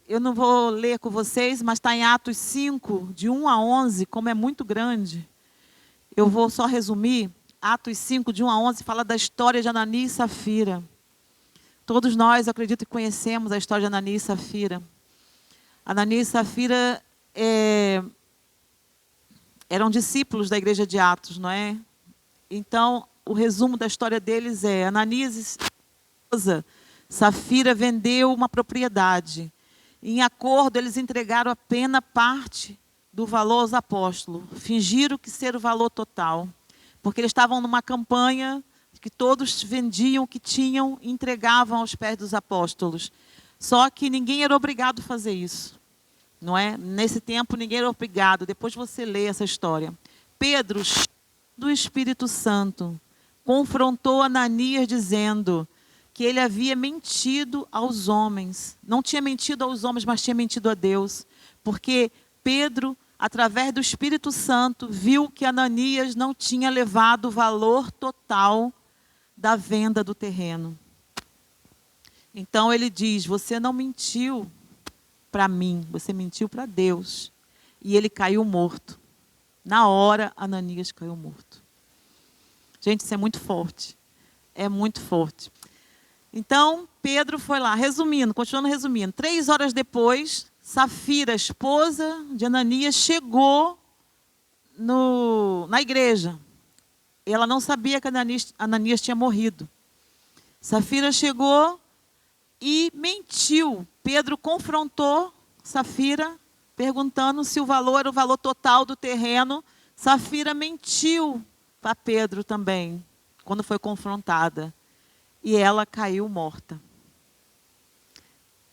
Eu não vou ler com vocês, mas está em Atos 5, de 1 a 11, como é muito grande. Eu vou só resumir. Atos 5, de 1 a 11, fala da história de Ananias e Safira. Todos nós, acredito que conhecemos a história de Ananias e Safira. Ananias e Safira eram discípulos da igreja de Atos, não é? Então, o resumo da história deles é: Ananias e esposa Safira vendeu uma propriedade. Em acordo, eles entregaram apenas parte do valor aos apóstolos. Fingiram que ser o valor total. Porque eles estavam numa campanha que todos vendiam o que tinham e entregavam aos pés dos apóstolos. Só que ninguém era obrigado a fazer isso. Não é? Nesse tempo, ninguém era obrigado. Depois você lê essa história. Pedro, cheio do Espírito Santo, confrontou Ananias dizendo que ele havia mentido aos homens. Não tinha mentido aos homens, mas tinha mentido a Deus. Porque Pedro, através do Espírito Santo, viu que Ananias não tinha levado o valor total da venda do terreno. Então ele diz, você não mentiu para mim, você mentiu para Deus. E ele caiu morto. Na hora, Ananias caiu morto. Gente, isso é muito forte. É muito forte. Então, Pedro foi lá, continuando resumindo. 3 horas depois, Safira, esposa de Ananias, chegou na igreja. Ela não sabia que Ananias tinha morrido. Safira chegou e mentiu. Pedro confrontou Safira, perguntando se o valor era o valor total do terreno. Safira mentiu para Pedro também, quando foi confrontada. E ela caiu morta.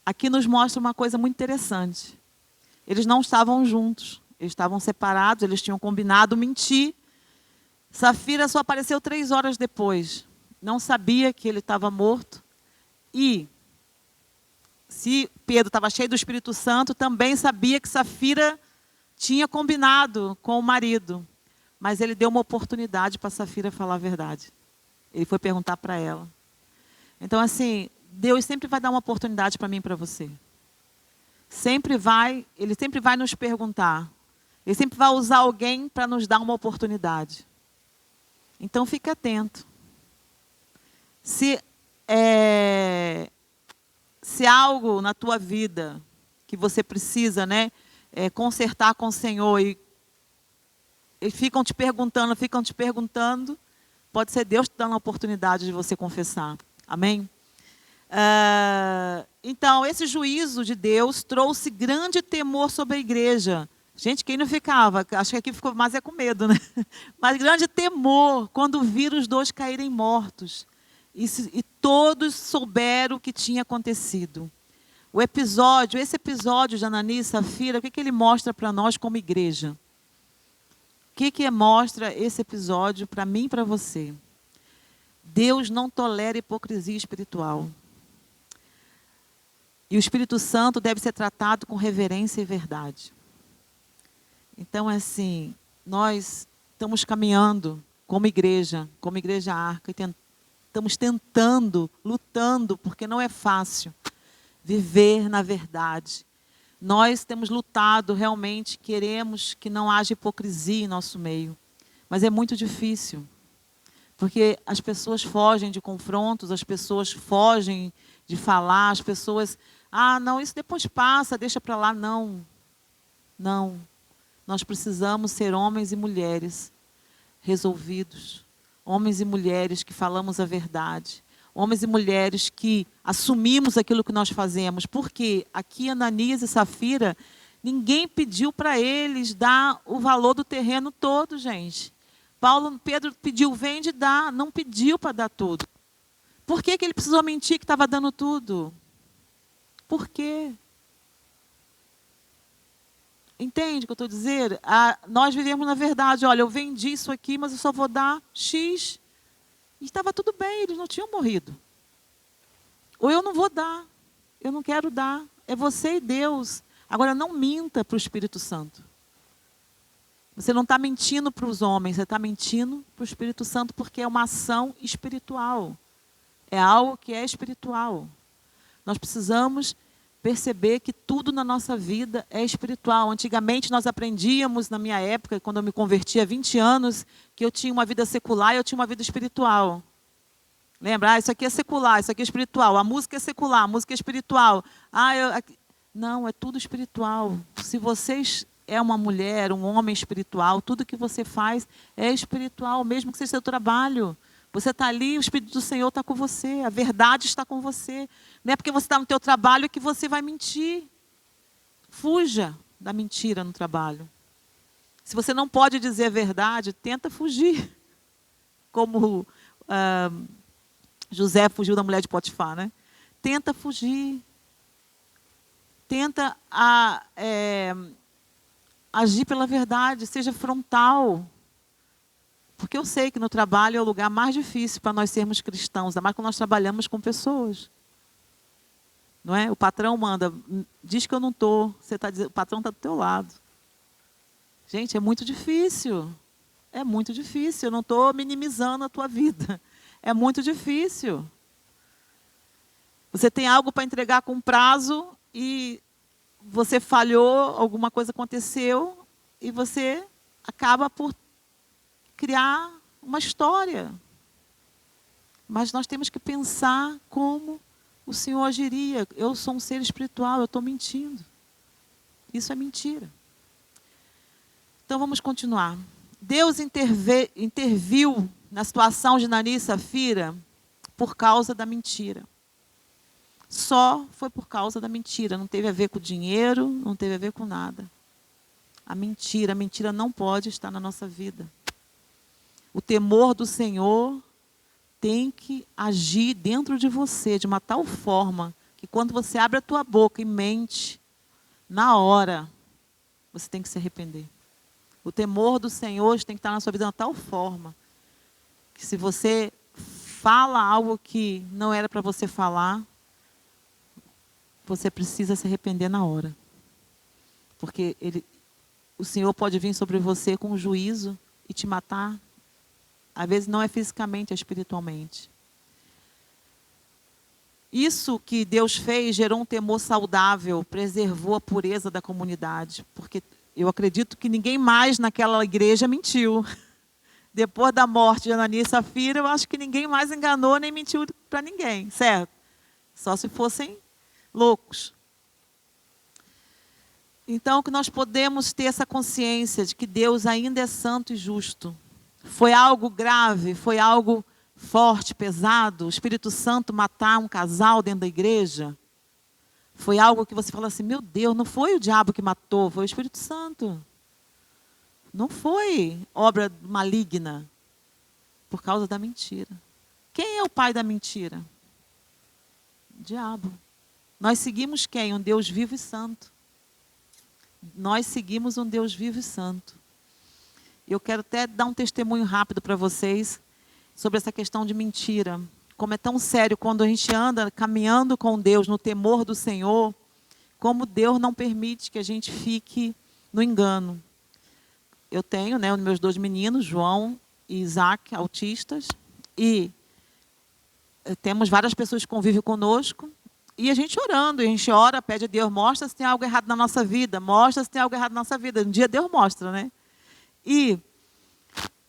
Aqui nos mostra uma coisa muito interessante. Eles não estavam juntos, eles estavam separados, eles tinham combinado mentir. Safira só apareceu 3 horas depois. Não sabia que ele estava morto. E se Pedro estava cheio do Espírito Santo, também sabia que Safira tinha combinado com o marido. Mas ele deu uma oportunidade para Safira falar a verdade. Ele foi perguntar para ela. Então, assim, Deus sempre vai dar uma oportunidade para mim e para você. Ele sempre vai nos perguntar. Ele sempre vai usar alguém para nos dar uma oportunidade. Então, fique atento. Se algo na tua vida que você precisa, né, consertar com o Senhor e ficam te perguntando, pode ser Deus te dando a oportunidade de você confessar. Amém? Então, esse juízo de Deus trouxe grande temor sobre a igreja. Gente, quem não ficava? Acho que aqui ficou mais com medo, né? Mas grande temor quando viram os 2 caírem mortos. E todos souberam o que tinha acontecido. Esse episódio de Ananias e Safira, o que ele mostra para nós como igreja? O que mostra esse episódio para mim e para você? Deus não tolera hipocrisia espiritual. E o Espírito Santo deve ser tratado com reverência e verdade. Então, assim, nós estamos caminhando como igreja Arca, e estamos tentando, lutando, porque não é fácil viver na verdade. Nós temos lutado realmente, queremos que não haja hipocrisia em nosso meio. Mas é muito difícil. Porque as pessoas fogem de confrontos, as pessoas fogem de falar, as pessoas... não, isso depois passa, deixa para lá. Não. Nós precisamos ser homens e mulheres resolvidos. Homens e mulheres que falamos a verdade. Homens e mulheres que assumimos aquilo que nós fazemos. Porque aqui Ananias e Safira, ninguém pediu para eles dar o valor do terreno todo, gente. Pedro pediu, vende e dá. Não pediu para dar tudo. Por que ele precisou mentir que estava dando tudo? Por quê? Entende o que eu estou dizendo? Nós vivemos na verdade. Olha, eu vendi isso aqui, mas eu só vou dar X. E estava tudo bem, eles não tinham morrido. Ou eu não vou dar, eu não quero dar. É você e Deus. Agora, não minta para o Espírito Santo. Você não está mentindo para os homens, você está mentindo para o Espírito Santo, porque é uma ação espiritual. É algo que é espiritual. Nós precisamos perceber que tudo na nossa vida é espiritual. Antigamente nós aprendíamos, na minha época, quando eu me converti há 20 anos, que eu tinha uma vida secular e eu tinha uma vida espiritual. Lembra? Isso aqui é secular, isso aqui é espiritual. A música é secular, a música é espiritual. Não, é tudo espiritual. Se vocês é uma mulher, um homem espiritual, tudo que você faz é espiritual, mesmo que seja seu trabalho. Você está ali, o Espírito do Senhor está com você, a verdade está com você. Não é porque você está no teu trabalho que você vai mentir. Fuja da mentira no trabalho. Se você não pode dizer a verdade, tenta fugir. Como José fugiu da mulher de Potifar, né? Tenta fugir. Tenta agir pela verdade, seja frontal. Porque eu sei que no trabalho é o lugar mais difícil para nós sermos cristãos, ainda mais quando nós trabalhamos com pessoas. Não é? O patrão manda, diz que eu não estou, o patrão está do teu lado. Gente, é muito difícil. É muito difícil. Eu não estou minimizando a tua vida. É muito difícil. Você tem algo para entregar com prazo e você falhou, alguma coisa aconteceu e você acaba por criar uma história. Mas nós temos que pensar como o Senhor agiria. Eu sou um ser espiritual, eu estou mentindo. Isso é mentira. Então vamos continuar. Deus interviu na situação de Ananias e Safira por causa da mentira. Só foi por causa da mentira. Não teve a ver com o dinheiro, não teve a ver com nada. A mentira não pode estar na nossa vida. O temor do Senhor tem que agir dentro de você de uma tal forma que quando você abre a tua boca e mente, na hora, você tem que se arrepender. O temor do Senhor tem que estar na sua vida de uma tal forma que se você fala algo que não era para você falar, você precisa se arrepender na hora. Porque o Senhor pode vir sobre você com um juízo e te matar. Às vezes não é fisicamente, é espiritualmente. Isso que Deus fez gerou um temor saudável, preservou a pureza da comunidade. Porque eu acredito que ninguém mais naquela igreja mentiu. Depois da morte de Ananias e Safira, eu acho que ninguém mais enganou nem mentiu para ninguém, certo? Só se fossem loucos. Então, que nós podemos ter essa consciência de que Deus ainda é santo e justo. Foi algo grave, foi algo forte, pesado, o Espírito Santo matar um casal dentro da igreja. Foi algo que você fala assim, meu Deus, não foi o diabo que matou, foi o Espírito Santo. Não foi obra maligna por causa da mentira. Quem é o pai da mentira? O diabo. Nós seguimos quem? Um Deus vivo e santo. Nós seguimos um Deus vivo e santo. Eu quero até dar um testemunho rápido para vocês sobre essa questão de mentira. Como é tão sério quando a gente anda caminhando com Deus no temor do Senhor, como Deus não permite que a gente fique no engano. Eu tenho, né, os meus 2 meninos, João e Isaac, autistas, e temos várias pessoas que convivem conosco, e a gente orando, a gente ora, pede a Deus, mostra se tem algo errado na nossa vida, mostra se tem algo errado na nossa vida. Um dia Deus mostra, né? E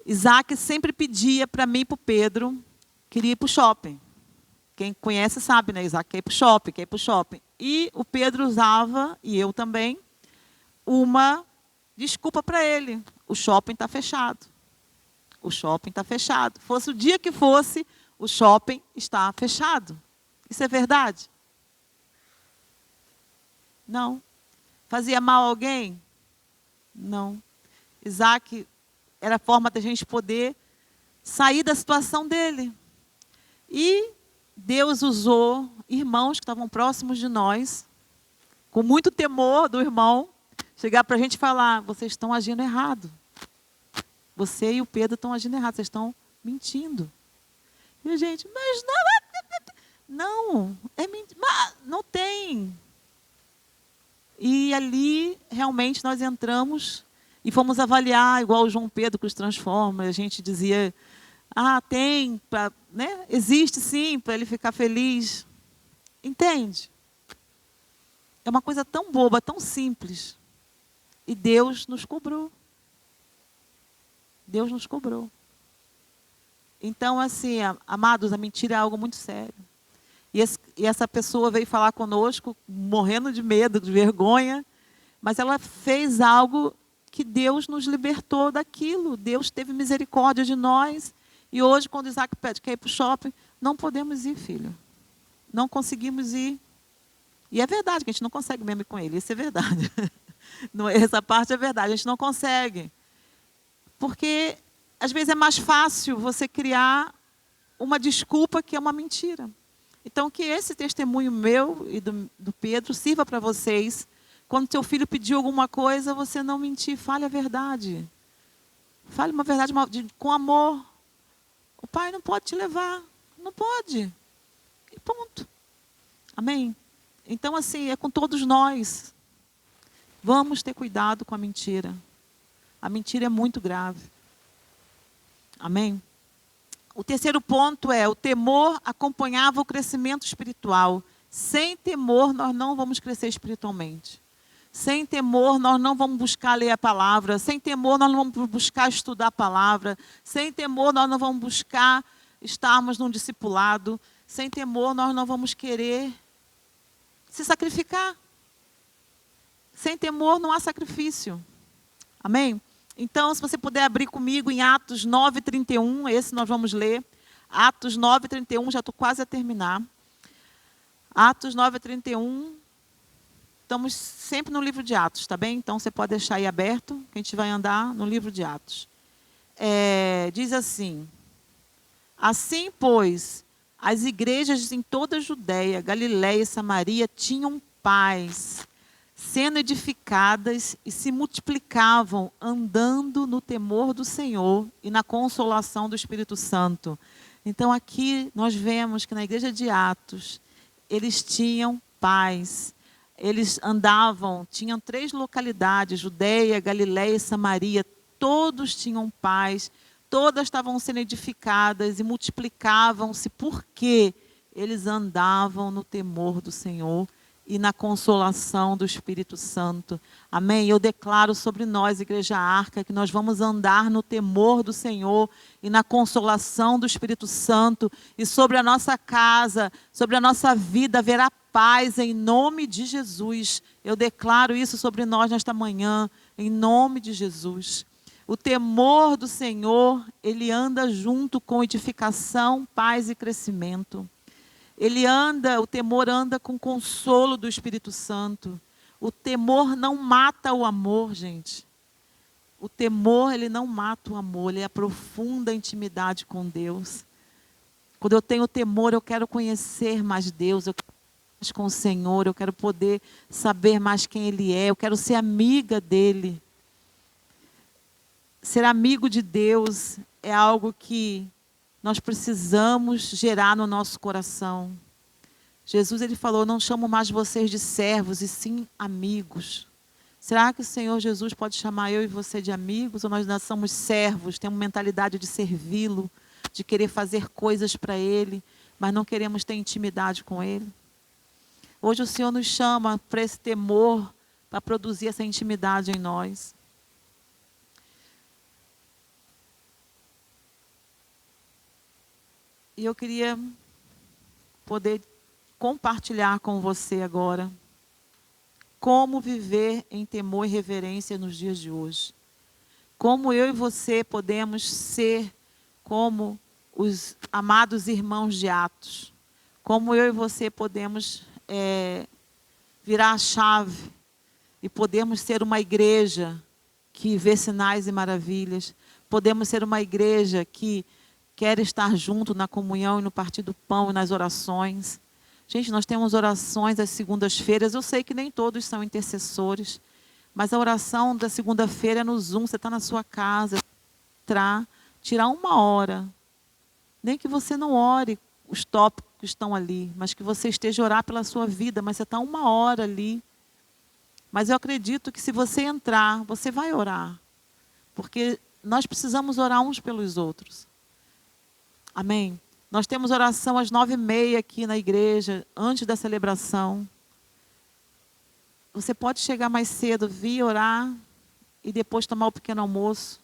Isaac sempre pedia para mim e para o Pedro, queria ir para o shopping. Quem conhece sabe, né? Isaac quer ir para o shopping, quer ir para o shopping. E o Pedro usava, e eu também, uma desculpa para ele. O shopping está fechado. O shopping está fechado. Fosse o dia que fosse, o shopping está fechado. Isso é verdade? Não. Fazia mal a alguém? Não. Isaac era a forma da gente poder sair da situação dele. E Deus usou irmãos que estavam próximos de nós, com muito temor do irmão, chegar para a gente falar, vocês estão agindo errado. Você e o Pedro estão agindo errado, vocês estão mentindo. E a gente, mas não, é mentira, não tem. E ali, realmente, nós entramos e fomos avaliar, igual o João Pedro que os transforma. A gente dizia, tem, né? Existe sim, para ele ficar feliz. Entende? É uma coisa tão boba, tão simples. E Deus nos cobrou. Deus nos cobrou. Então, assim, amados, a mentira é algo muito sério. E essa pessoa veio falar conosco, morrendo de medo, de vergonha, mas ela fez algo que Deus nos libertou daquilo. Deus teve misericórdia de nós. E hoje, quando Isaac pede que ir para o shopping, não podemos ir, filho. Não conseguimos ir. E é verdade que a gente não consegue mesmo ir com ele, isso é verdade. Essa parte é verdade, a gente não consegue. Porque, às vezes, é mais fácil você criar uma desculpa que é uma mentira. Então, que esse testemunho meu e do Pedro sirva para vocês. Quando seu filho pediu alguma coisa, você não mentir, fale a verdade. Fale uma verdade com amor. O pai não pode te levar. Não pode. E ponto. Amém? Então, assim, é com todos nós. Vamos ter cuidado com a mentira. A mentira é muito grave. Amém? O terceiro ponto é: o temor acompanhava o crescimento espiritual. Sem temor, nós não vamos crescer espiritualmente. Sem temor, nós não vamos buscar ler a palavra. Sem temor, nós não vamos buscar estudar a palavra. Sem temor, nós não vamos buscar estarmos num discipulado. Sem temor, nós não vamos querer se sacrificar. Sem temor, não há sacrifício. Amém? Então, se você puder abrir comigo em Atos 9:31, esse nós vamos ler. Atos 9:31, já estou quase a terminar. Atos 9:31. Estamos sempre no livro de Atos, tá bem? Então, você pode deixar aí aberto, que a gente vai andar no livro de Atos. Diz assim: assim, pois, as igrejas em toda a Judéia, Galiléia e Samaria tinham paz, sendo edificadas e se multiplicavam, andando no temor do Senhor e na consolação do Espírito Santo. Então, aqui nós vemos que na igreja de Atos, eles tinham paz. Eles andavam, tinham 3 localidades, Judéia, Galiléia e Samaria, todos tinham paz, todas estavam sendo edificadas e multiplicavam-se, porque eles andavam no temor do Senhor e na consolação do Espírito Santo. Amém? Eu declaro sobre nós, Igreja Arca, que nós vamos andar no temor do Senhor e na consolação do Espírito Santo, e sobre a nossa casa, sobre a nossa vida, haverá paz em nome de Jesus. Eu declaro isso sobre nós nesta manhã, em nome de Jesus. O temor do Senhor, ele anda junto com edificação, paz e crescimento. O temor anda com consolo do Espírito Santo. O temor não mata o amor, gente. O temor, ele não mata o amor, ele aprofunda a intimidade com Deus. Quando eu tenho temor, eu quero conhecer mais Deus, eu quero mais com o Senhor, eu quero poder saber mais quem Ele é, eu quero ser amiga dEle. Ser amigo de Deus é algo que nós precisamos gerar no nosso coração. Jesus, ele falou: não chamo mais vocês de servos, e sim amigos. Será que o Senhor Jesus pode chamar eu e você de amigos? Ou nós ainda somos servos, temos mentalidade de servi-lo, de querer fazer coisas para Ele, mas não queremos ter intimidade com Ele? Hoje o Senhor nos chama para esse temor, para produzir essa intimidade em nós. E eu queria poder compartilhar com você agora como viver em temor e reverência nos dias de hoje. Como eu e você podemos ser como os amados irmãos de Atos. Como eu e você podemos virar a chave e podemos ser uma igreja que vê sinais e maravilhas. Podemos ser uma igreja que quer estar junto na comunhão e no partir do pão e nas orações. Gente, nós temos orações às segundas-feiras. Eu sei que nem todos são intercessores, mas a oração da segunda-feira é no Zoom. Você está na sua casa, tirar 1 hora. Nem que você não ore os tópicos que estão ali, mas que você esteja a orar pela sua vida, mas você está 1 hora ali. Mas eu acredito que se você entrar, você vai orar. Porque nós precisamos orar uns pelos outros. Amém? Nós temos oração às 9h30 aqui na igreja, antes da celebração. Você pode chegar mais cedo, vir orar e depois tomar o pequeno almoço.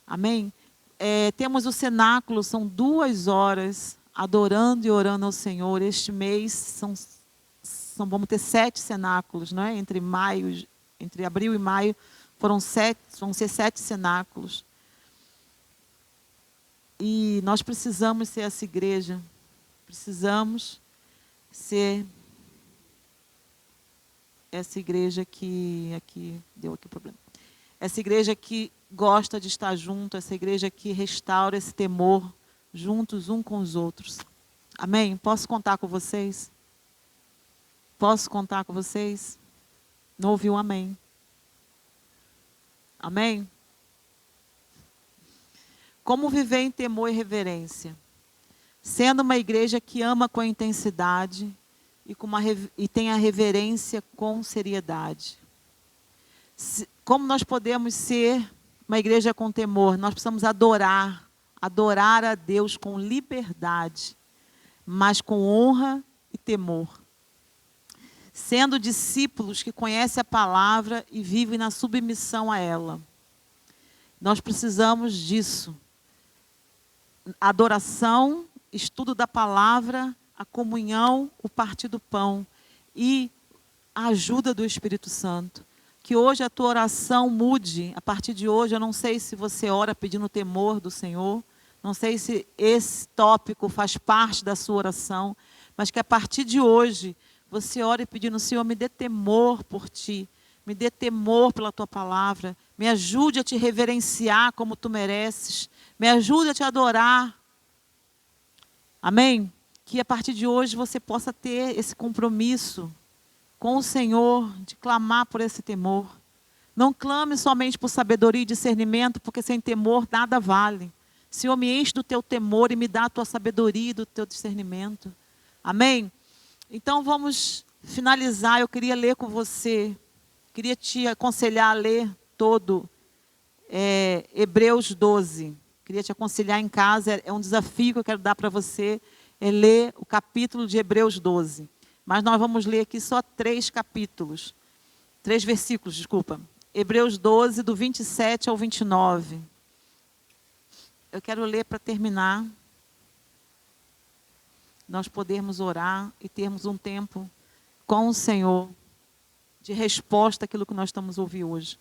Amém? Temos o cenáculo, são 2 horas, adorando e orando ao Senhor. Este mês vamos ter 7 cenáculos, não é? Entre abril e maio, vão ser 7 cenáculos. E nós precisamos ser essa igreja. Precisamos ser essa igreja que... Aqui, deu aqui problema. essa igreja que gosta de estar junto, essa igreja que restaura esse temor juntos um com os outros. Amém? Posso contar com vocês? Posso contar com vocês? Não ouviu um amém? Amém? Como viver em temor e reverência? Sendo uma igreja que ama com intensidade e tem a reverência com seriedade. Como nós podemos ser uma igreja com temor? Nós precisamos adorar a Deus com liberdade, mas com honra e temor. Sendo discípulos que conhecem a palavra e vivem na submissão a ela. Nós precisamos disso. Adoração, estudo da palavra, a comunhão, o partir do pão e a ajuda do Espírito Santo. Que hoje a tua oração mude. A partir de hoje, eu não sei se você ora pedindo o temor do Senhor, não sei se esse tópico faz parte da sua oração, mas que a partir de hoje você ore pedindo: Senhor, me dê temor por Ti, me dê temor pela Tua palavra, me ajude a Te reverenciar como Tu mereces, me ajude a Te adorar. Amém? Que a partir de hoje você possa ter esse compromisso com o Senhor, de clamar por esse temor. Não clame somente por sabedoria e discernimento, porque sem temor nada vale. Senhor, me enche do Teu temor e me dá a Tua sabedoria e do Teu discernimento. Amém? Então vamos finalizar. Eu queria ler com você, queria te aconselhar a ler todo Hebreus 12. Queria te aconselhar em casa, é um desafio que eu quero dar para você, é ler o capítulo de Hebreus 12. Mas nós vamos ler aqui só 3 versículos, desculpa. Hebreus 12, do 27 ao 29. Eu quero ler para terminar. Nós podermos orar e termos um tempo com o Senhor de resposta àquilo que nós estamos ouvindo hoje.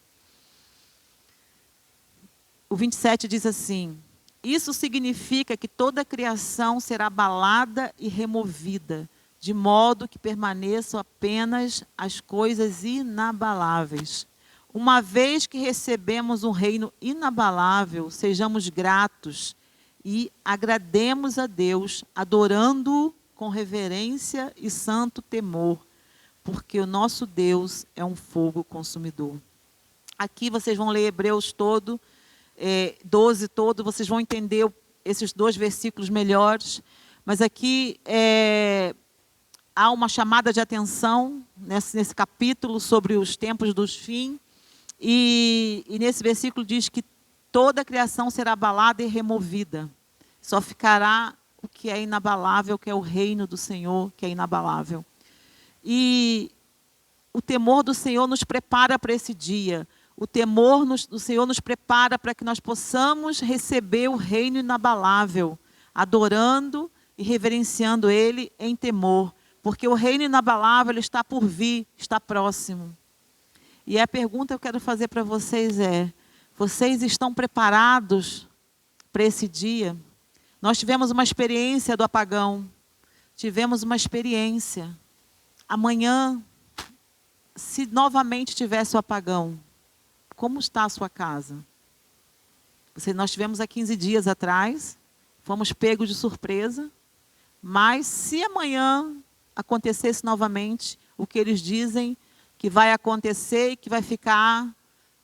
O 27 diz assim: isso significa que toda a criação será abalada e removida, de modo que permaneçam apenas as coisas inabaláveis. Uma vez que recebemos um reino inabalável, sejamos gratos e agrademos a Deus, adorando-o com reverência e santo temor, porque o nosso Deus é um fogo consumidor. Aqui vocês vão ler Hebreus todo, 12 todo, vocês vão entender esses 2 versículos melhores, mas aqui há uma chamada de atenção nesse capítulo sobre os tempos dos fins, e nesse versículo diz que toda a criação será abalada e removida. Só ficará o que é inabalável, que é o reino do Senhor, que é inabalável. E o temor do Senhor nos prepara para esse dia. O temor do Senhor nos prepara para que nós possamos receber o reino inabalável, adorando e reverenciando Ele em temor. Porque o reino inabalável ele está por vir, está próximo. E a pergunta que eu quero fazer para vocês é: vocês estão preparados para esse dia? Nós tivemos uma experiência do apagão. Tivemos uma experiência. Amanhã, se novamente tivesse o apagão, como está a sua casa? Nós tivemos há 15 dias atrás, fomos pegos de surpresa, mas se amanhã acontecesse novamente o que eles dizem que vai acontecer e que vai ficar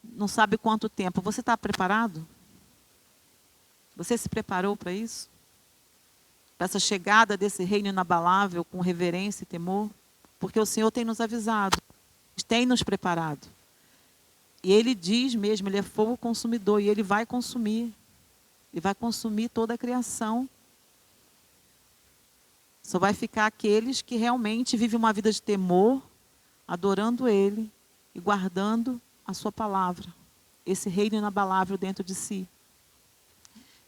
não sabe quanto tempo, você está preparado? Você se preparou para isso? Para essa chegada desse reino inabalável com reverência e temor? Porque o Senhor tem nos avisado, tem nos preparado. E Ele diz mesmo, Ele é fogo consumidor e Ele vai consumir. Ele vai consumir toda a criação. Só vai ficar aqueles que realmente vivem uma vida de temor, adorando Ele e guardando a sua palavra. Esse reino inabalável dentro de si.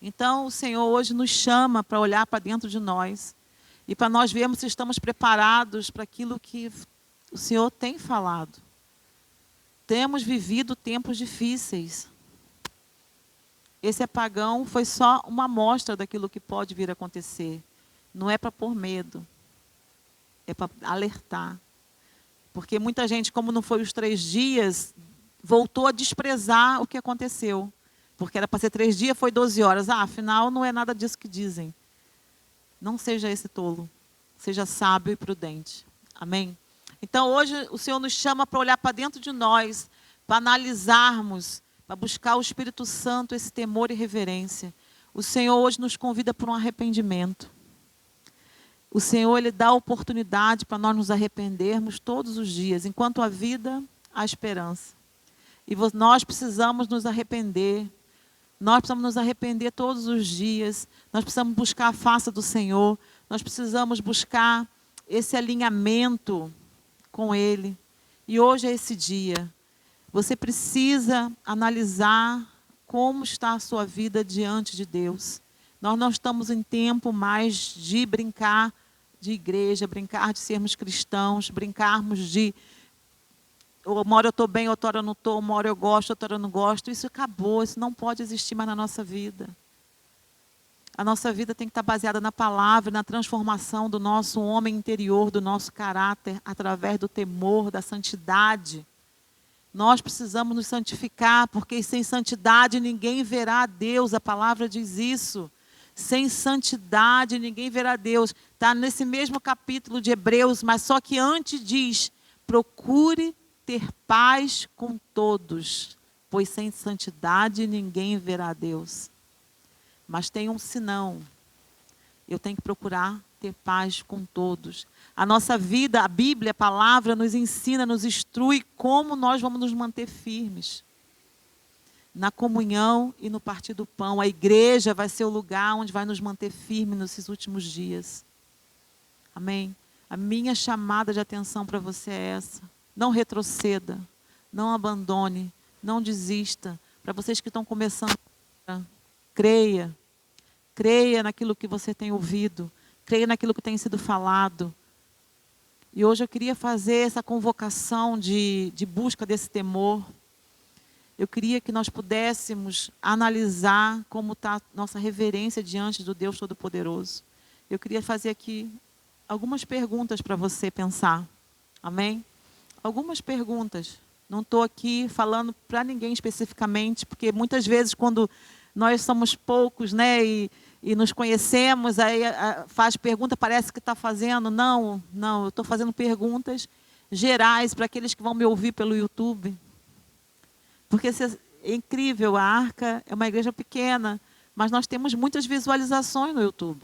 Então, o Senhor hoje nos chama para olhar para dentro de nós e para nós vermos se estamos preparados para aquilo que o Senhor tem falado. Temos vivido tempos difíceis. Esse apagão foi só uma amostra daquilo que pode vir a acontecer. Não é para pôr medo, é para alertar. Porque muita gente, como não foi os 3 dias voltou a desprezar o que aconteceu. Porque era para ser 3 dias, foi 12 horas. Afinal, não é nada disso que dizem. Não seja esse tolo. Seja sábio e prudente. Amém? Então, hoje, o Senhor nos chama para olhar para dentro de nós, para analisarmos, para buscar o Espírito Santo, esse temor e reverência. O Senhor hoje nos convida para um arrependimento. O Senhor, Ele dá a oportunidade para nós nos arrependermos todos os dias. Enquanto há vida, há esperança. E nós precisamos nos arrepender. Nós precisamos nos arrepender todos os dias. Nós precisamos buscar a face do Senhor. Nós precisamos buscar esse alinhamento com Ele. E hoje é esse dia. Você precisa analisar como está a sua vida diante de Deus. Nós não estamos em tempo mais de brincar de igreja, brincar de sermos cristãos, brincarmos de uma hora eu estou bem, outra hora eu não estou, uma hora eu gosto, outra hora eu não gosto. Isso acabou, isso não pode existir mais na nossa vida. A nossa vida tem que estar baseada na palavra, na transformação do nosso homem interior, do nosso caráter, através do temor, da santidade. Nós precisamos nos santificar, porque sem santidade ninguém verá a Deus. A palavra diz isso. Sem santidade ninguém verá Deus. Está nesse mesmo capítulo de Hebreus, mas só que antes diz, procure ter paz com todos, pois sem santidade ninguém verá Deus. Mas tem um senão. Eu tenho que procurar ter paz com todos. A nossa vida, a Bíblia, a palavra nos ensina, nos instrui como nós vamos nos manter firmes. Na comunhão e no partir do pão. A igreja vai ser o lugar onde vai nos manter firmes nesses últimos dias. Amém? A minha chamada de atenção para você é essa. Não retroceda, não abandone, não desista. Para vocês que estão começando, creia. Creia naquilo que você tem ouvido. Creia naquilo que tem sido falado. E hoje eu queria fazer essa convocação de busca desse temor. Eu queria que nós pudéssemos analisar como está nossa reverência diante do Deus Todo-Poderoso. Eu queria fazer aqui algumas perguntas para você pensar. Amém? Algumas perguntas. Não estou aqui falando para ninguém especificamente, porque muitas vezes quando nós somos poucos, né, e nos conhecemos, aí faz pergunta, parece que está fazendo. Não, eu estou fazendo perguntas gerais para aqueles que vão me ouvir pelo YouTube. Porque é incrível, a Arca é uma igreja pequena, mas nós temos muitas visualizações no YouTube.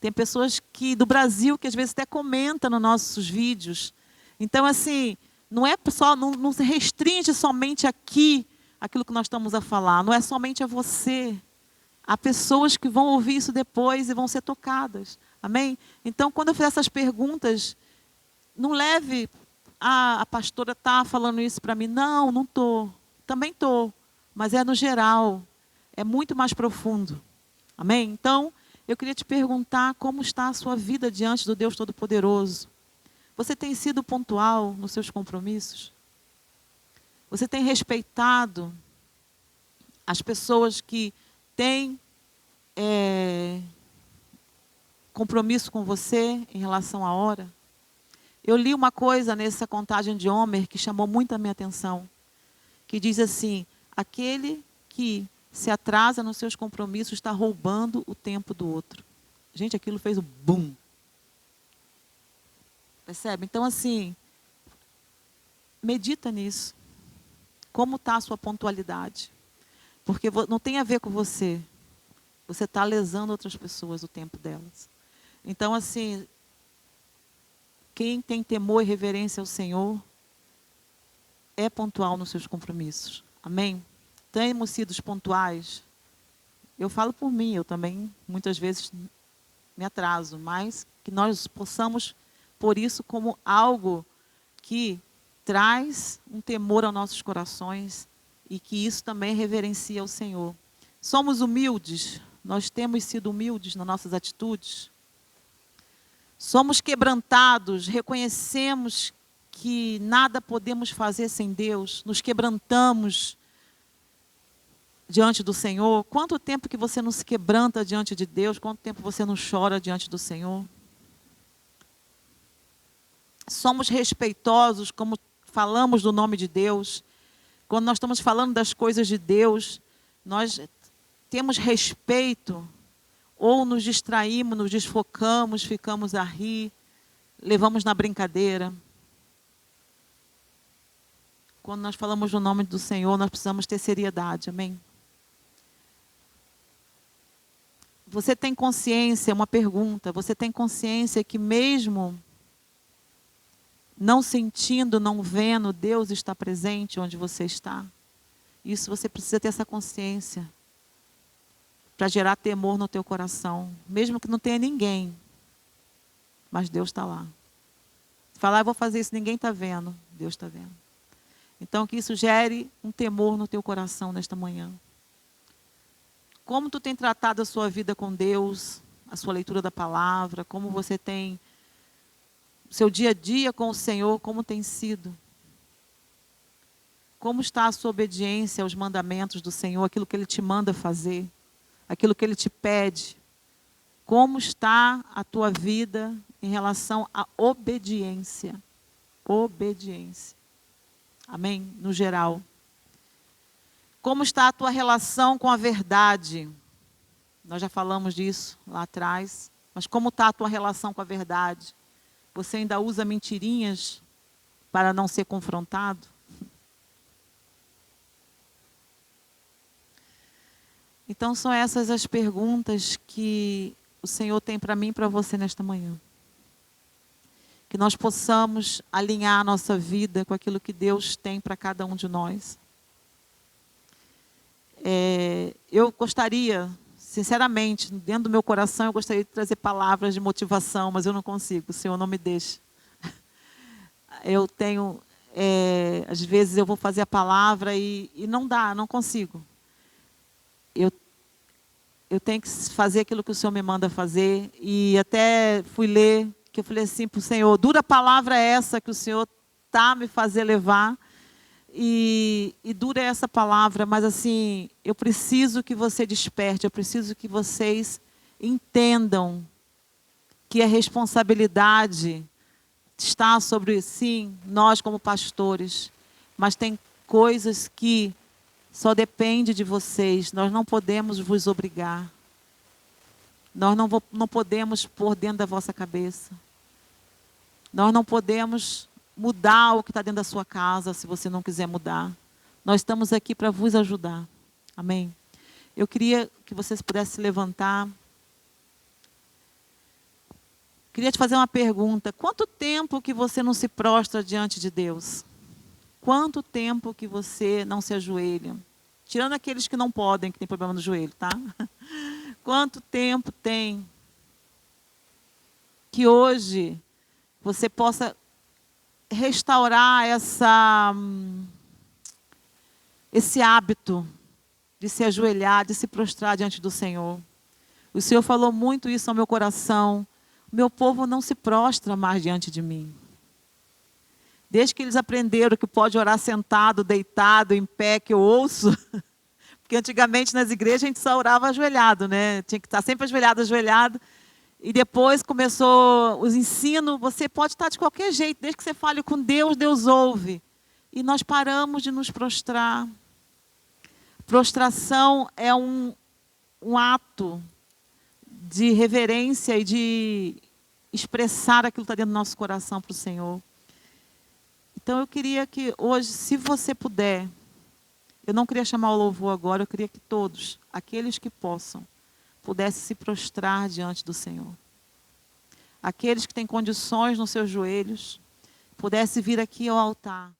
Tem pessoas do Brasil que às vezes até comentam nos nossos vídeos. Então, assim, não é só, não se restringe somente aqui aquilo que nós estamos a falar. Não é somente a você. Há pessoas que vão ouvir isso depois e vão ser tocadas. Amém? Então, quando eu fizer essas perguntas, não leve a pastora está falando isso para mim. Não estou. Também estou, mas é no geral, é muito mais profundo. Amém? Então, eu queria te perguntar como está a sua vida diante do Deus Todo-Poderoso. Você tem sido pontual nos seus compromissos? Você tem respeitado as pessoas que têm compromisso com você em relação à hora? Eu li uma coisa nessa contagem de Homer que chamou muito a minha atenção. Que diz assim, aquele que se atrasa nos seus compromissos está roubando o tempo do outro. Gente, aquilo fez o bum. Percebe? Então, assim, medita nisso. Como está a sua pontualidade? Porque não tem a ver com você. Você está lesando outras pessoas o tempo delas. Então, assim, quem tem temor e reverência ao Senhor, é pontual nos seus compromissos. Amém? Temos sido pontuais. Eu falo por mim, eu também muitas vezes me atraso, mas que nós possamos pôr isso como algo que traz um temor aos nossos corações e que isso também reverencia ao Senhor. Somos humildes, nós temos sido humildes nas nossas atitudes. Somos quebrantados, reconhecemos que nada podemos fazer sem Deus, nos quebrantamos diante do Senhor. Quanto tempo que você não se quebranta diante de Deus? Quanto tempo você não chora diante do Senhor? Somos respeitosos, como falamos do nome de Deus. Quando nós estamos falando das coisas de Deus, nós temos respeito, ou nos distraímos, nos desfocamos, ficamos a rir, levamos na brincadeira. Quando nós falamos no nome do Senhor, nós precisamos ter seriedade, amém? Você tem consciência, uma pergunta, você tem consciência que mesmo não sentindo, não vendo, Deus está presente onde você está? Isso você precisa ter essa consciência para gerar temor no teu coração, mesmo que não tenha ninguém, mas Deus está lá. Falar, eu vou fazer isso, ninguém está vendo, Deus está vendo. Então que isso gere um temor no teu coração nesta manhã. Como tu tem tratado a sua vida com Deus, a sua leitura da palavra, como você tem o seu dia a dia com o Senhor, como tem sido? Como está a sua obediência aos mandamentos do Senhor, aquilo que Ele te manda fazer, aquilo que Ele te pede? Como está a tua vida em relação à obediência? Obediência. Amém? No geral. Como está a tua relação com a verdade? Nós já falamos disso lá atrás. Mas como está a tua relação com a verdade? Você ainda usa mentirinhas para não ser confrontado? Então são essas as perguntas que o Senhor tem para mim e para você nesta manhã. Que nós possamos alinhar a nossa vida com aquilo que Deus tem para cada um de nós. Eu gostaria, sinceramente, dentro do meu coração, eu gostaria de trazer palavras de motivação, mas eu não consigo, o Senhor não me deixa. Eu tenho, às vezes eu vou fazer a palavra e não dá, não consigo. Eu tenho que fazer aquilo que o Senhor me manda fazer, e até fui ler, que eu falei assim para o Senhor, dura palavra é essa que o Senhor está me fazer levar, e dura essa palavra, mas assim, eu preciso que você desperte, eu preciso que vocês entendam que a responsabilidade está sobre, sim, nós como pastores, mas tem coisas que só depende de vocês, nós não podemos vos obrigar, nós não podemos pôr dentro da vossa cabeça, nós não podemos mudar o que está dentro da sua casa, se você não quiser mudar. Nós estamos aqui para vos ajudar. Amém? Eu queria que vocês pudessem se levantar. Queria te fazer uma pergunta. Quanto tempo que você não se prostra diante de Deus? Quanto tempo que você não se ajoelha? Tirando aqueles que não podem, que tem problema no joelho, tá? Quanto tempo tem que hoje você possa restaurar esse hábito de se ajoelhar, de se prostrar diante do Senhor? O Senhor falou muito isso ao meu coração. O meu povo não se prostra mais diante de mim. Desde que eles aprenderam que pode orar sentado, deitado, em pé, que eu ouço. Porque antigamente nas igrejas a gente só orava ajoelhado, né? Tinha que estar sempre ajoelhado. E depois começou os ensinos, você pode estar de qualquer jeito, desde que você fale com Deus, Deus ouve. E nós paramos de nos prostrar. Prostração é um ato de reverência e de expressar aquilo que está dentro do nosso coração para o Senhor. Então eu queria que hoje, se você puder, eu não queria chamar o louvor agora, eu queria que todos, aqueles que possam, pudessem se prostrar diante do Senhor. Aqueles que têm condições nos seus joelhos, pudessem vir aqui ao altar.